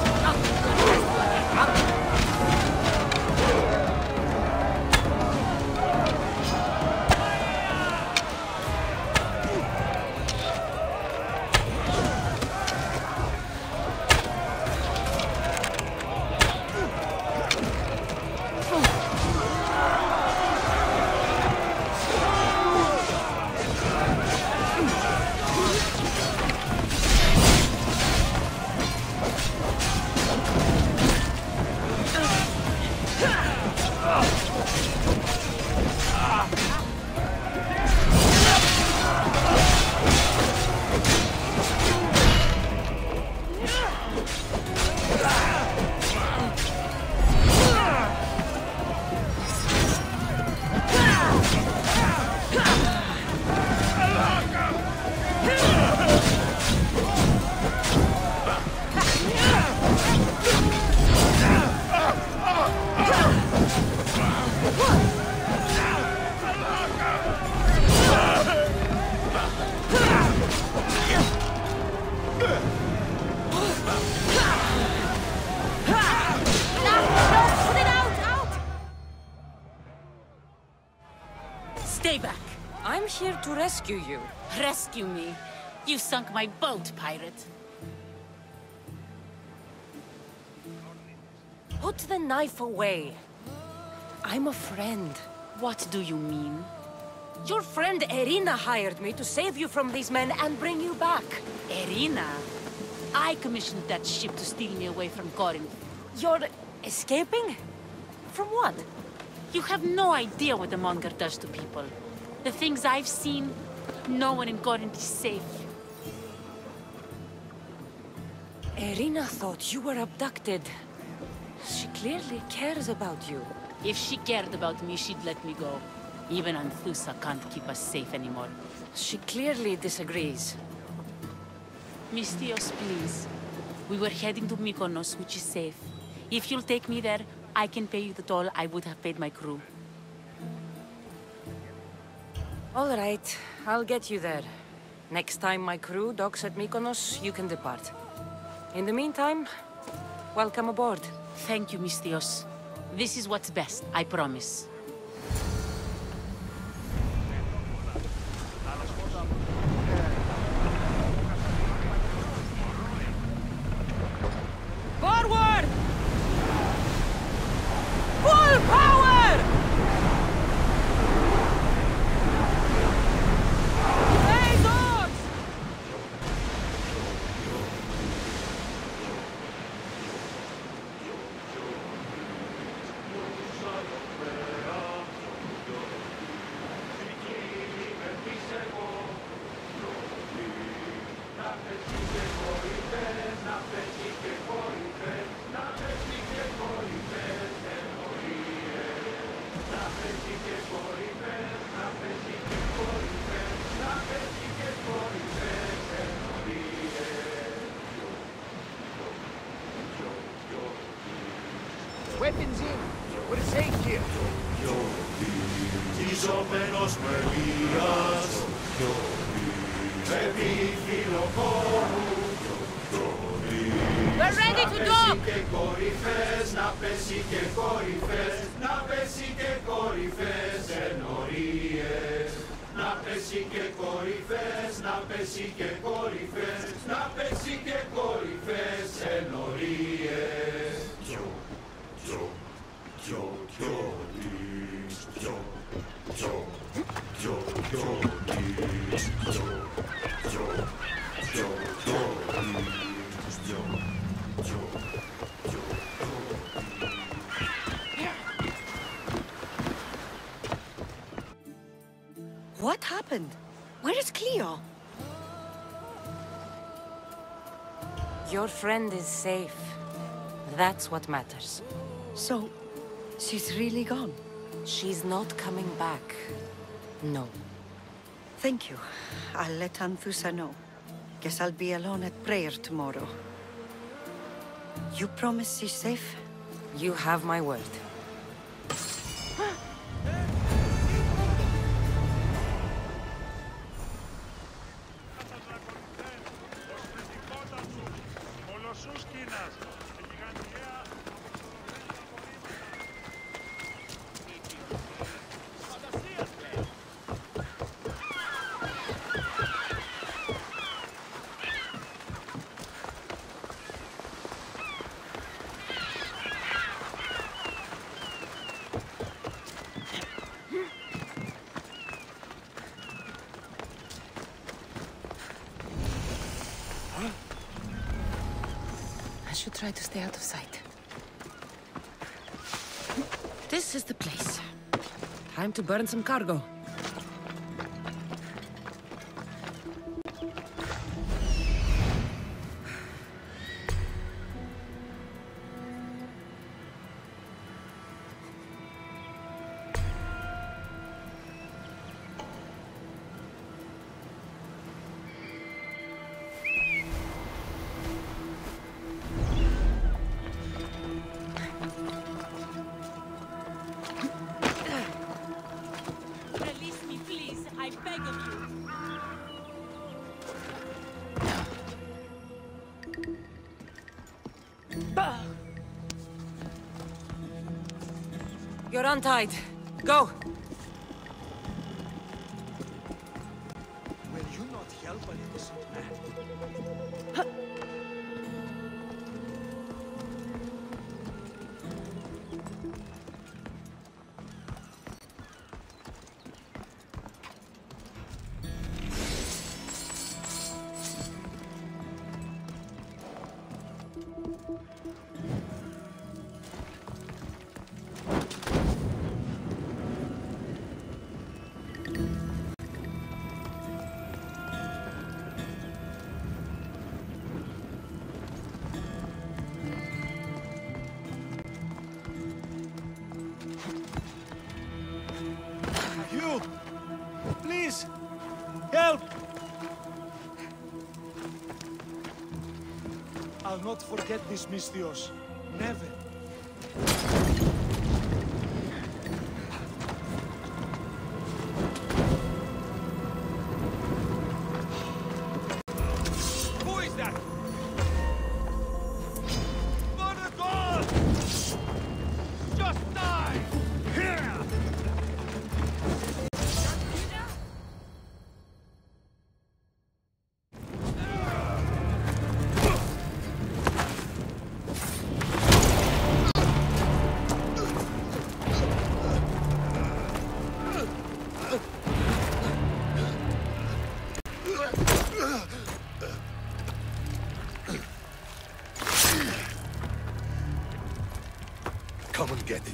Speaker 13: Stay back.
Speaker 3: I'm here to rescue you.
Speaker 13: Rescue me. You sunk my boat, pirate.
Speaker 3: Put the knife away. I'm a friend.
Speaker 13: What do you mean?
Speaker 3: Your friend Irina hired me to save you from these men and bring you back.
Speaker 13: Irina? I commissioned that ship to steal me away from Corinth.
Speaker 3: You're escaping? From what?
Speaker 13: You have no idea what the monger does to people. The things I've seen, no one in Corinth is safe.
Speaker 3: Irina thought you were abducted. She clearly cares about you.
Speaker 13: If she cared about me, she'd let me go. Even Anthusa can't keep us safe anymore.
Speaker 3: She clearly disagrees.
Speaker 13: Mystios, please. We were heading to Mykonos, which is safe. If you'll take me there, I can pay you the toll I would have paid my crew.
Speaker 3: All right, I'll get you there. Next time my crew docks at Mykonos, you can depart. In the meantime, welcome aboard.
Speaker 13: Thank you, Mystios. This is what's best, I promise.
Speaker 19: Forward! Full power! Raise oars!
Speaker 18: Weapons in. We're safe here.
Speaker 15: We're ready to dock!
Speaker 19: What happened? Where is Cleo?
Speaker 3: Your friend is safe. That's what matters.
Speaker 19: So, she's really gone?
Speaker 3: She's not coming back. No.
Speaker 19: Thank you. I'll let Anthusa know. Guess I'll be alone at prayer tomorrow. You promise she's safe?
Speaker 3: You have my word.
Speaker 1: I should try to stay out of sight. This is the place. Time to burn some cargo.
Speaker 3: You're untied. Go!
Speaker 6: Will you not help an innocent man?
Speaker 18: You! Please! Help! I'll not forget this, Misthios. Never. Who is that? Murder God! Just die! Here!
Speaker 6: Come and get it.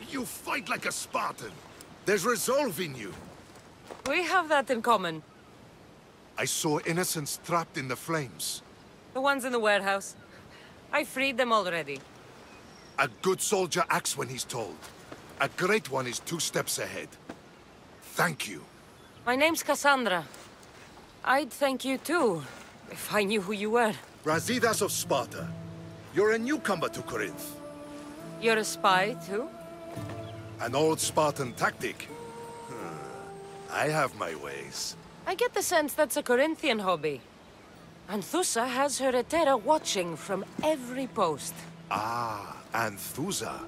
Speaker 18: You fight like a Spartan. There's resolve in you.
Speaker 3: We have that in common.
Speaker 18: I saw innocents trapped in the flames.
Speaker 3: The ones in the warehouse. I freed them already.
Speaker 18: A good soldier acts when he's told. A great one is 2 steps ahead. Thank you.
Speaker 3: My name's Cassandra. I'd thank you too, if I knew who you were.
Speaker 18: Brasidas of Sparta. You're a newcomer to Corinth.
Speaker 3: You're a spy too?
Speaker 18: An old Spartan tactic. I have my ways.
Speaker 3: I get the sense that's a Corinthian hobby. Anthusa has her Etera watching from every post.
Speaker 18: Ah, Anthusa.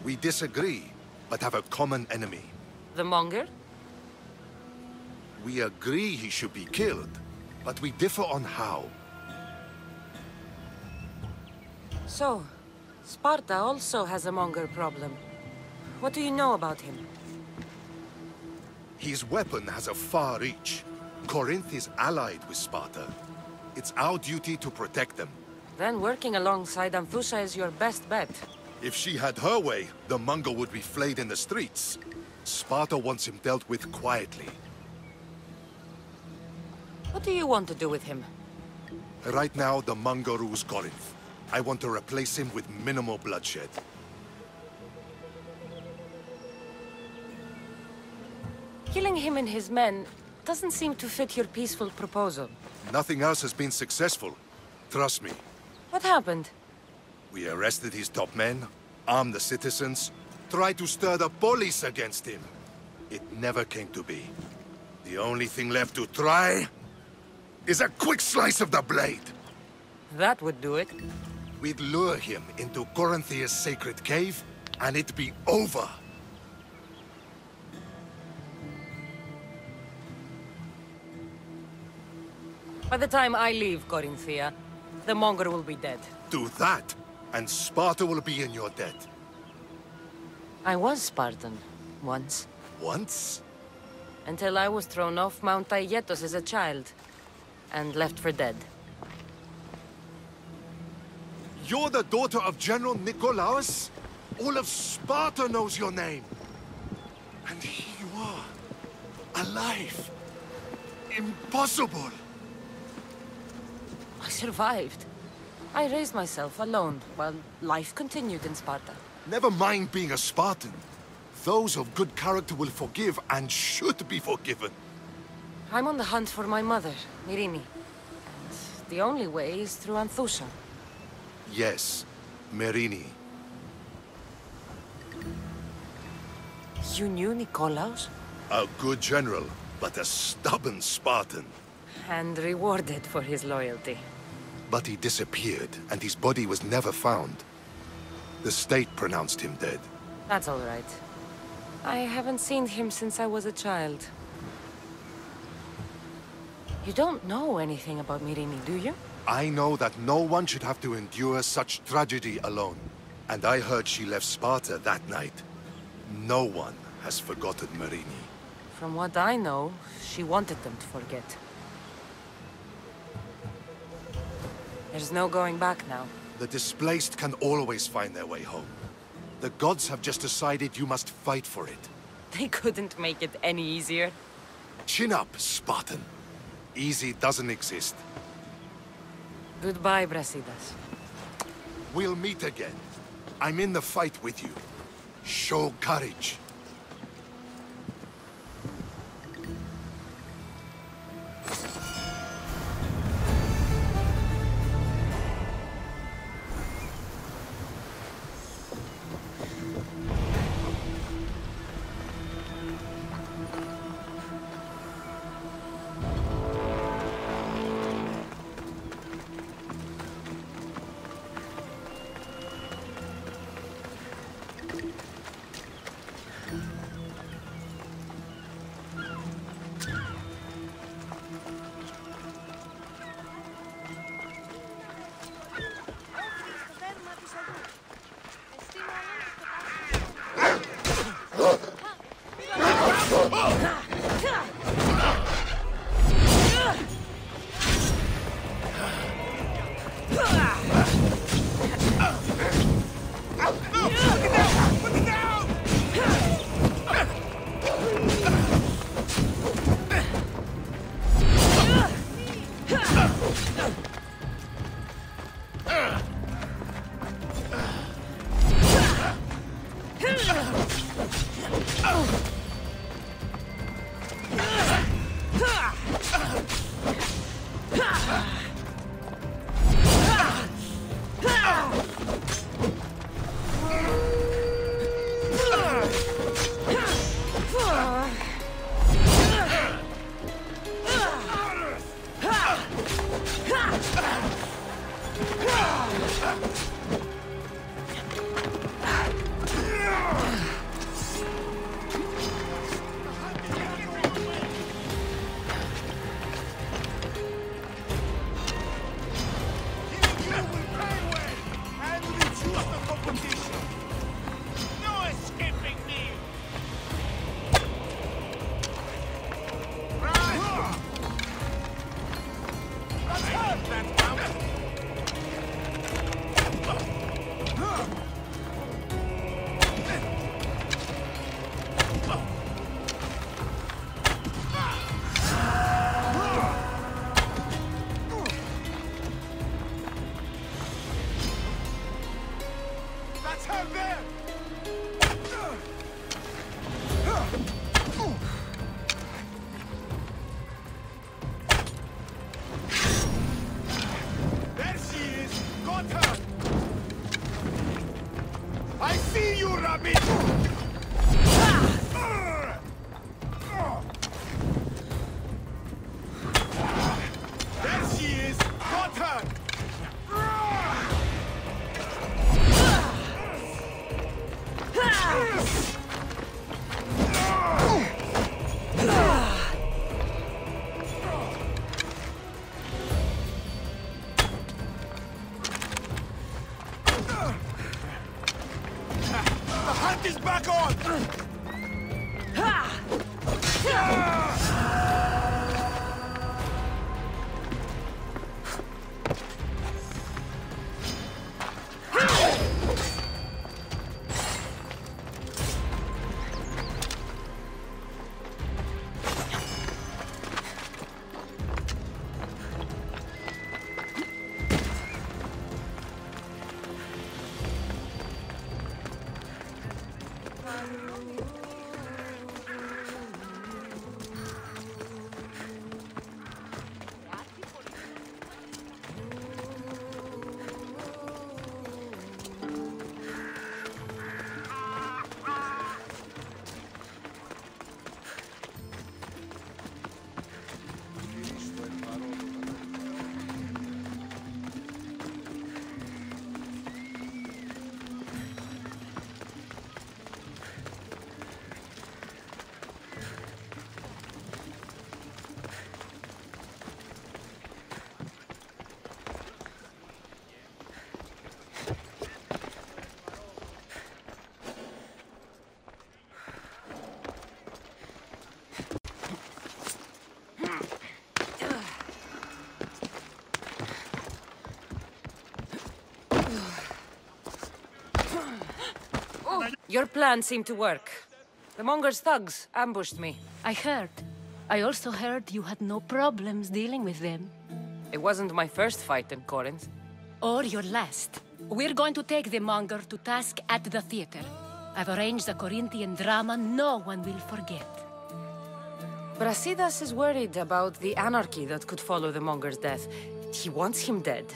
Speaker 18: We disagree, but have a common enemy.
Speaker 3: The Monger?
Speaker 18: We agree he should be killed, but we differ on how.
Speaker 3: So, Sparta also has a Monger problem. What do you know about him?
Speaker 18: His weapon has a far reach. Corinth is allied with Sparta. It's our duty to protect them.
Speaker 3: Then working alongside Anthusa is your best bet.
Speaker 18: If she had her way, the Mongol would be flayed in the streets. Sparta wants him dealt with quietly.
Speaker 3: What do you want to do with him?
Speaker 18: Right now, the Mongol rules Corinth. I want to replace him with minimal bloodshed.
Speaker 3: Killing him and his men doesn't seem to fit your peaceful proposal.
Speaker 18: Nothing else has been successful. Trust me.
Speaker 3: What happened?
Speaker 18: We arrested his top men, armed the citizens, tried to stir the police against him. It never came to be. The only thing left to try is a quick slice of the blade.
Speaker 3: That would do it.
Speaker 18: We'd lure him into Corinthia's sacred cave, and it'd be over.
Speaker 3: By the time I leave Corinthia, the Monger will be dead.
Speaker 18: Do that, and Sparta will be in your debt.
Speaker 3: I was Spartan, once.
Speaker 18: Once?
Speaker 3: Until I was thrown off Mount Aietos as a child, and left for dead.
Speaker 18: You're the daughter of General Nikolaos? All of Sparta knows your name. And here you are, alive. Impossible.
Speaker 3: I survived. I raised myself alone, while life continued in Sparta.
Speaker 18: Never mind being a Spartan. Those of good character will forgive and should be forgiven.
Speaker 3: I'm on the hunt for my mother, Myrini. And the only way is through Anthusa.
Speaker 18: Yes, Merini.
Speaker 3: You knew Nikolaos?
Speaker 18: A good general, but a stubborn Spartan.
Speaker 3: And rewarded for his loyalty.
Speaker 18: But he disappeared, and his body was never found. The state pronounced him dead.
Speaker 3: That's all right. I haven't seen him since I was a child. You don't know anything about Myrini, do you?
Speaker 18: I know that no one should have to endure such tragedy alone. And I heard she left Sparta that night. No one has forgotten Myrini.
Speaker 3: From what I know, she wanted them to forget. There's no going back now.
Speaker 18: The displaced can always find their way home. The gods have just decided you must fight for it.
Speaker 3: They couldn't make it any easier.
Speaker 18: Chin up, Spartan. Easy doesn't exist.
Speaker 3: Goodbye, Brasidas.
Speaker 18: We'll meet again. I'm in the fight with you. Show courage.
Speaker 6: There she is! Got her! I see you, rabbit! There she is! Got her! The hunt is back on!
Speaker 3: Your plan seemed to work. The Monger's thugs ambushed me.
Speaker 15: I heard. I also heard you had no problems dealing with them.
Speaker 3: It wasn't my first fight in Corinth.
Speaker 15: Or your last. We're going to take the Monger to task at the theater. I've arranged a Corinthian drama no one will forget.
Speaker 3: Brasidas is worried about the anarchy that could follow the Monger's death. He wants him dead,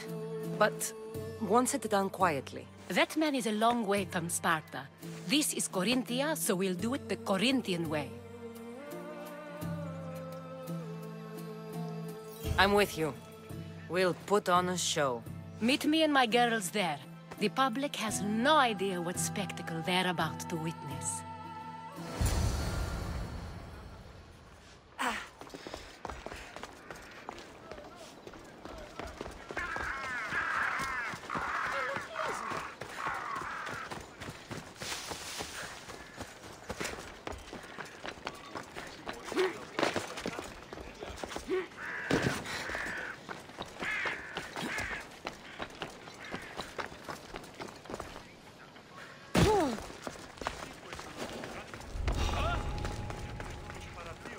Speaker 3: but wants it done quietly.
Speaker 15: That man is a long way from Sparta. This is Corinthia, so we'll do it the Corinthian way.
Speaker 3: I'm with you. We'll put on a show.
Speaker 15: Meet me and my girls there. The public has no idea what spectacle they're about to witness.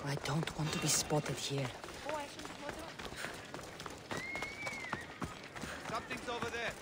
Speaker 3: I don't want to be spotted here.
Speaker 6: Something's over there.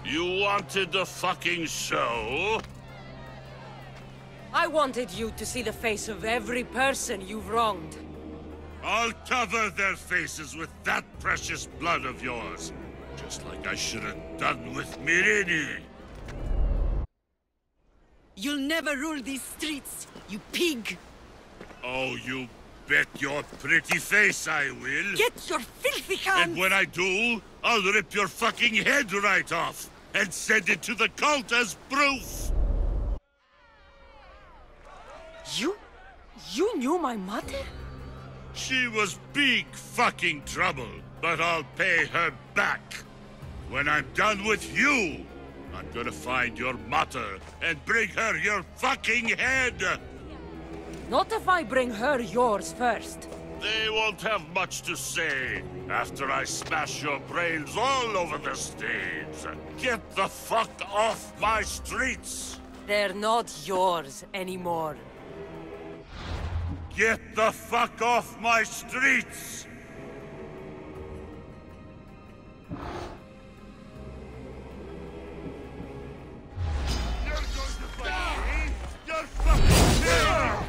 Speaker 20: You wanted the fucking show?
Speaker 3: I wanted you to see the face of every person you've wronged.
Speaker 20: I'll cover their faces with that precious blood of yours. Just like I should have done with Mirini.
Speaker 19: You'll never rule these streets, you pig!
Speaker 20: Oh, you bet your pretty face I will.
Speaker 19: Get your filthy hands!
Speaker 20: And when I do, I'll rip your fucking head right off and send it to the cult as proof.
Speaker 3: You knew my mother?
Speaker 20: She was big fucking trouble, but I'll pay her back. When I'm done with you, I'm gonna find your mother and bring her your fucking head.
Speaker 1: Not if I bring her yours first.
Speaker 20: They won't have much to say after I smash your brains all over the stage. Get the fuck off my streets!
Speaker 3: They're not yours anymore.
Speaker 20: Get the fuck off my streets! You're going to fight me? You're fucking dead!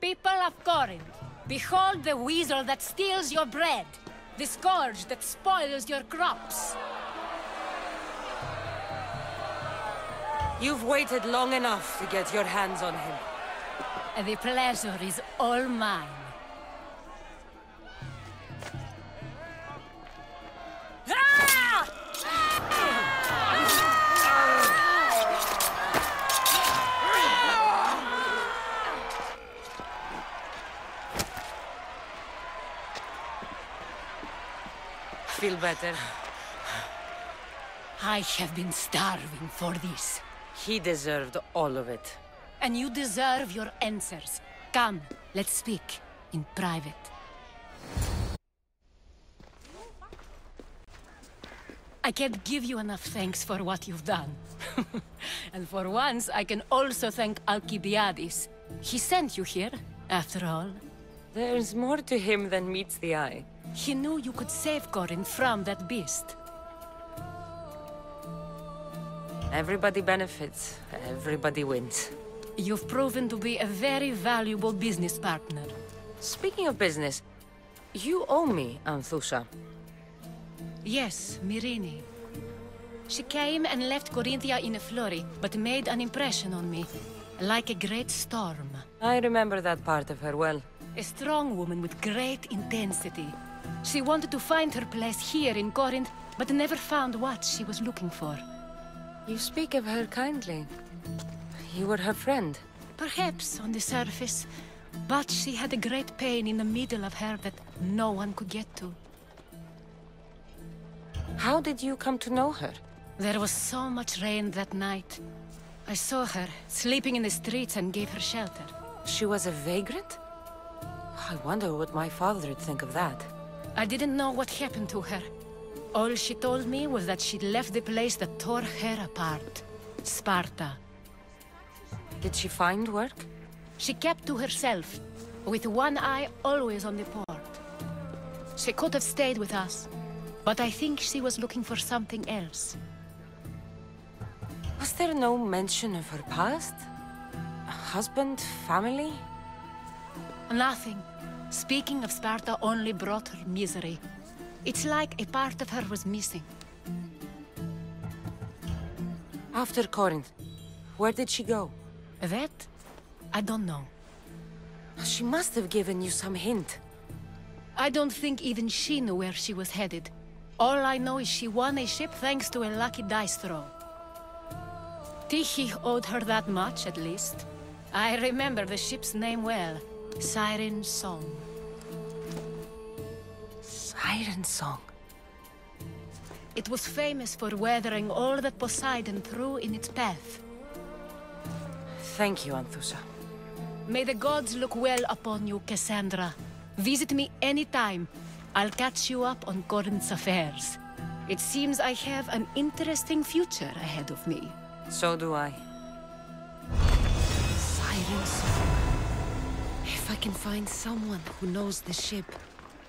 Speaker 5: People of Corinth, behold the weasel that steals your bread, the scourge that spoils your crops.
Speaker 3: You've waited long enough to get your hands on him.
Speaker 5: And the pleasure is all mine.
Speaker 3: Feel better?
Speaker 5: I have been starving for this.
Speaker 3: He deserved all of it.
Speaker 15: And you deserve your answers. Come, let's speak in private. I can't give you enough thanks for what you've done. And for once, I can also thank Alcibiades. He sent you here, after all.
Speaker 3: There's more to him than meets the eye.
Speaker 15: He knew you could save Corinth from that beast.
Speaker 3: Everybody benefits. Everybody wins.
Speaker 15: You've proven to be a very valuable business partner.
Speaker 3: Speaking of business, you owe me, Anthusa.
Speaker 15: Yes, Myrene. She came and left Corinthia in a flurry, but made an impression on me. Like a great storm.
Speaker 3: I remember that part of her well.
Speaker 15: A strong woman with great intensity. She wanted to find her place here in Corinth, but never found what she was looking for.
Speaker 3: You speak of her kindly. You were her friend.
Speaker 15: Perhaps on the surface, but she had a great pain in the middle of her that no one could get to.
Speaker 3: How did you come to know her?
Speaker 15: There was so much rain that night. I saw her, sleeping in the streets, and gave her shelter.
Speaker 3: She was a vagrant? I wonder what my father would think of that.
Speaker 15: I didn't know what happened to her. All she told me was that she'd left the place that tore her apart. Sparta.
Speaker 3: Did she find work?
Speaker 15: She kept to herself, with one eye always on the port. She could have stayed with us, but I think she was looking for something else.
Speaker 3: Was there no mention of her past? A husband, family?
Speaker 15: Nothing. Speaking of Sparta only brought her misery. It's like a part of her was missing.
Speaker 3: After Corinth, where did she go?
Speaker 15: That? I don't know.
Speaker 3: She must have given you some hint.
Speaker 15: I don't think even she knew where she was headed. All I know is she won a ship thanks to a lucky dice throw. Tyche owed her that much, at least. I remember the ship's name well. Siren Song.
Speaker 3: Siren Song?
Speaker 15: It was famous for weathering all that Poseidon threw in its path.
Speaker 3: Thank you, Anthusa.
Speaker 15: May the gods look well upon you, Cassandra. Visit me anytime. I'll catch you up on Corinth's affairs. It seems I have an interesting future ahead of me.
Speaker 3: So do I.
Speaker 1: Siren Song. If I can find someone who knows the ship,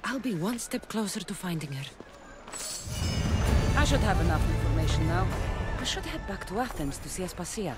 Speaker 1: I'll be one step closer to finding her. I should have enough information now. I should head back to Athens to see Aspasia.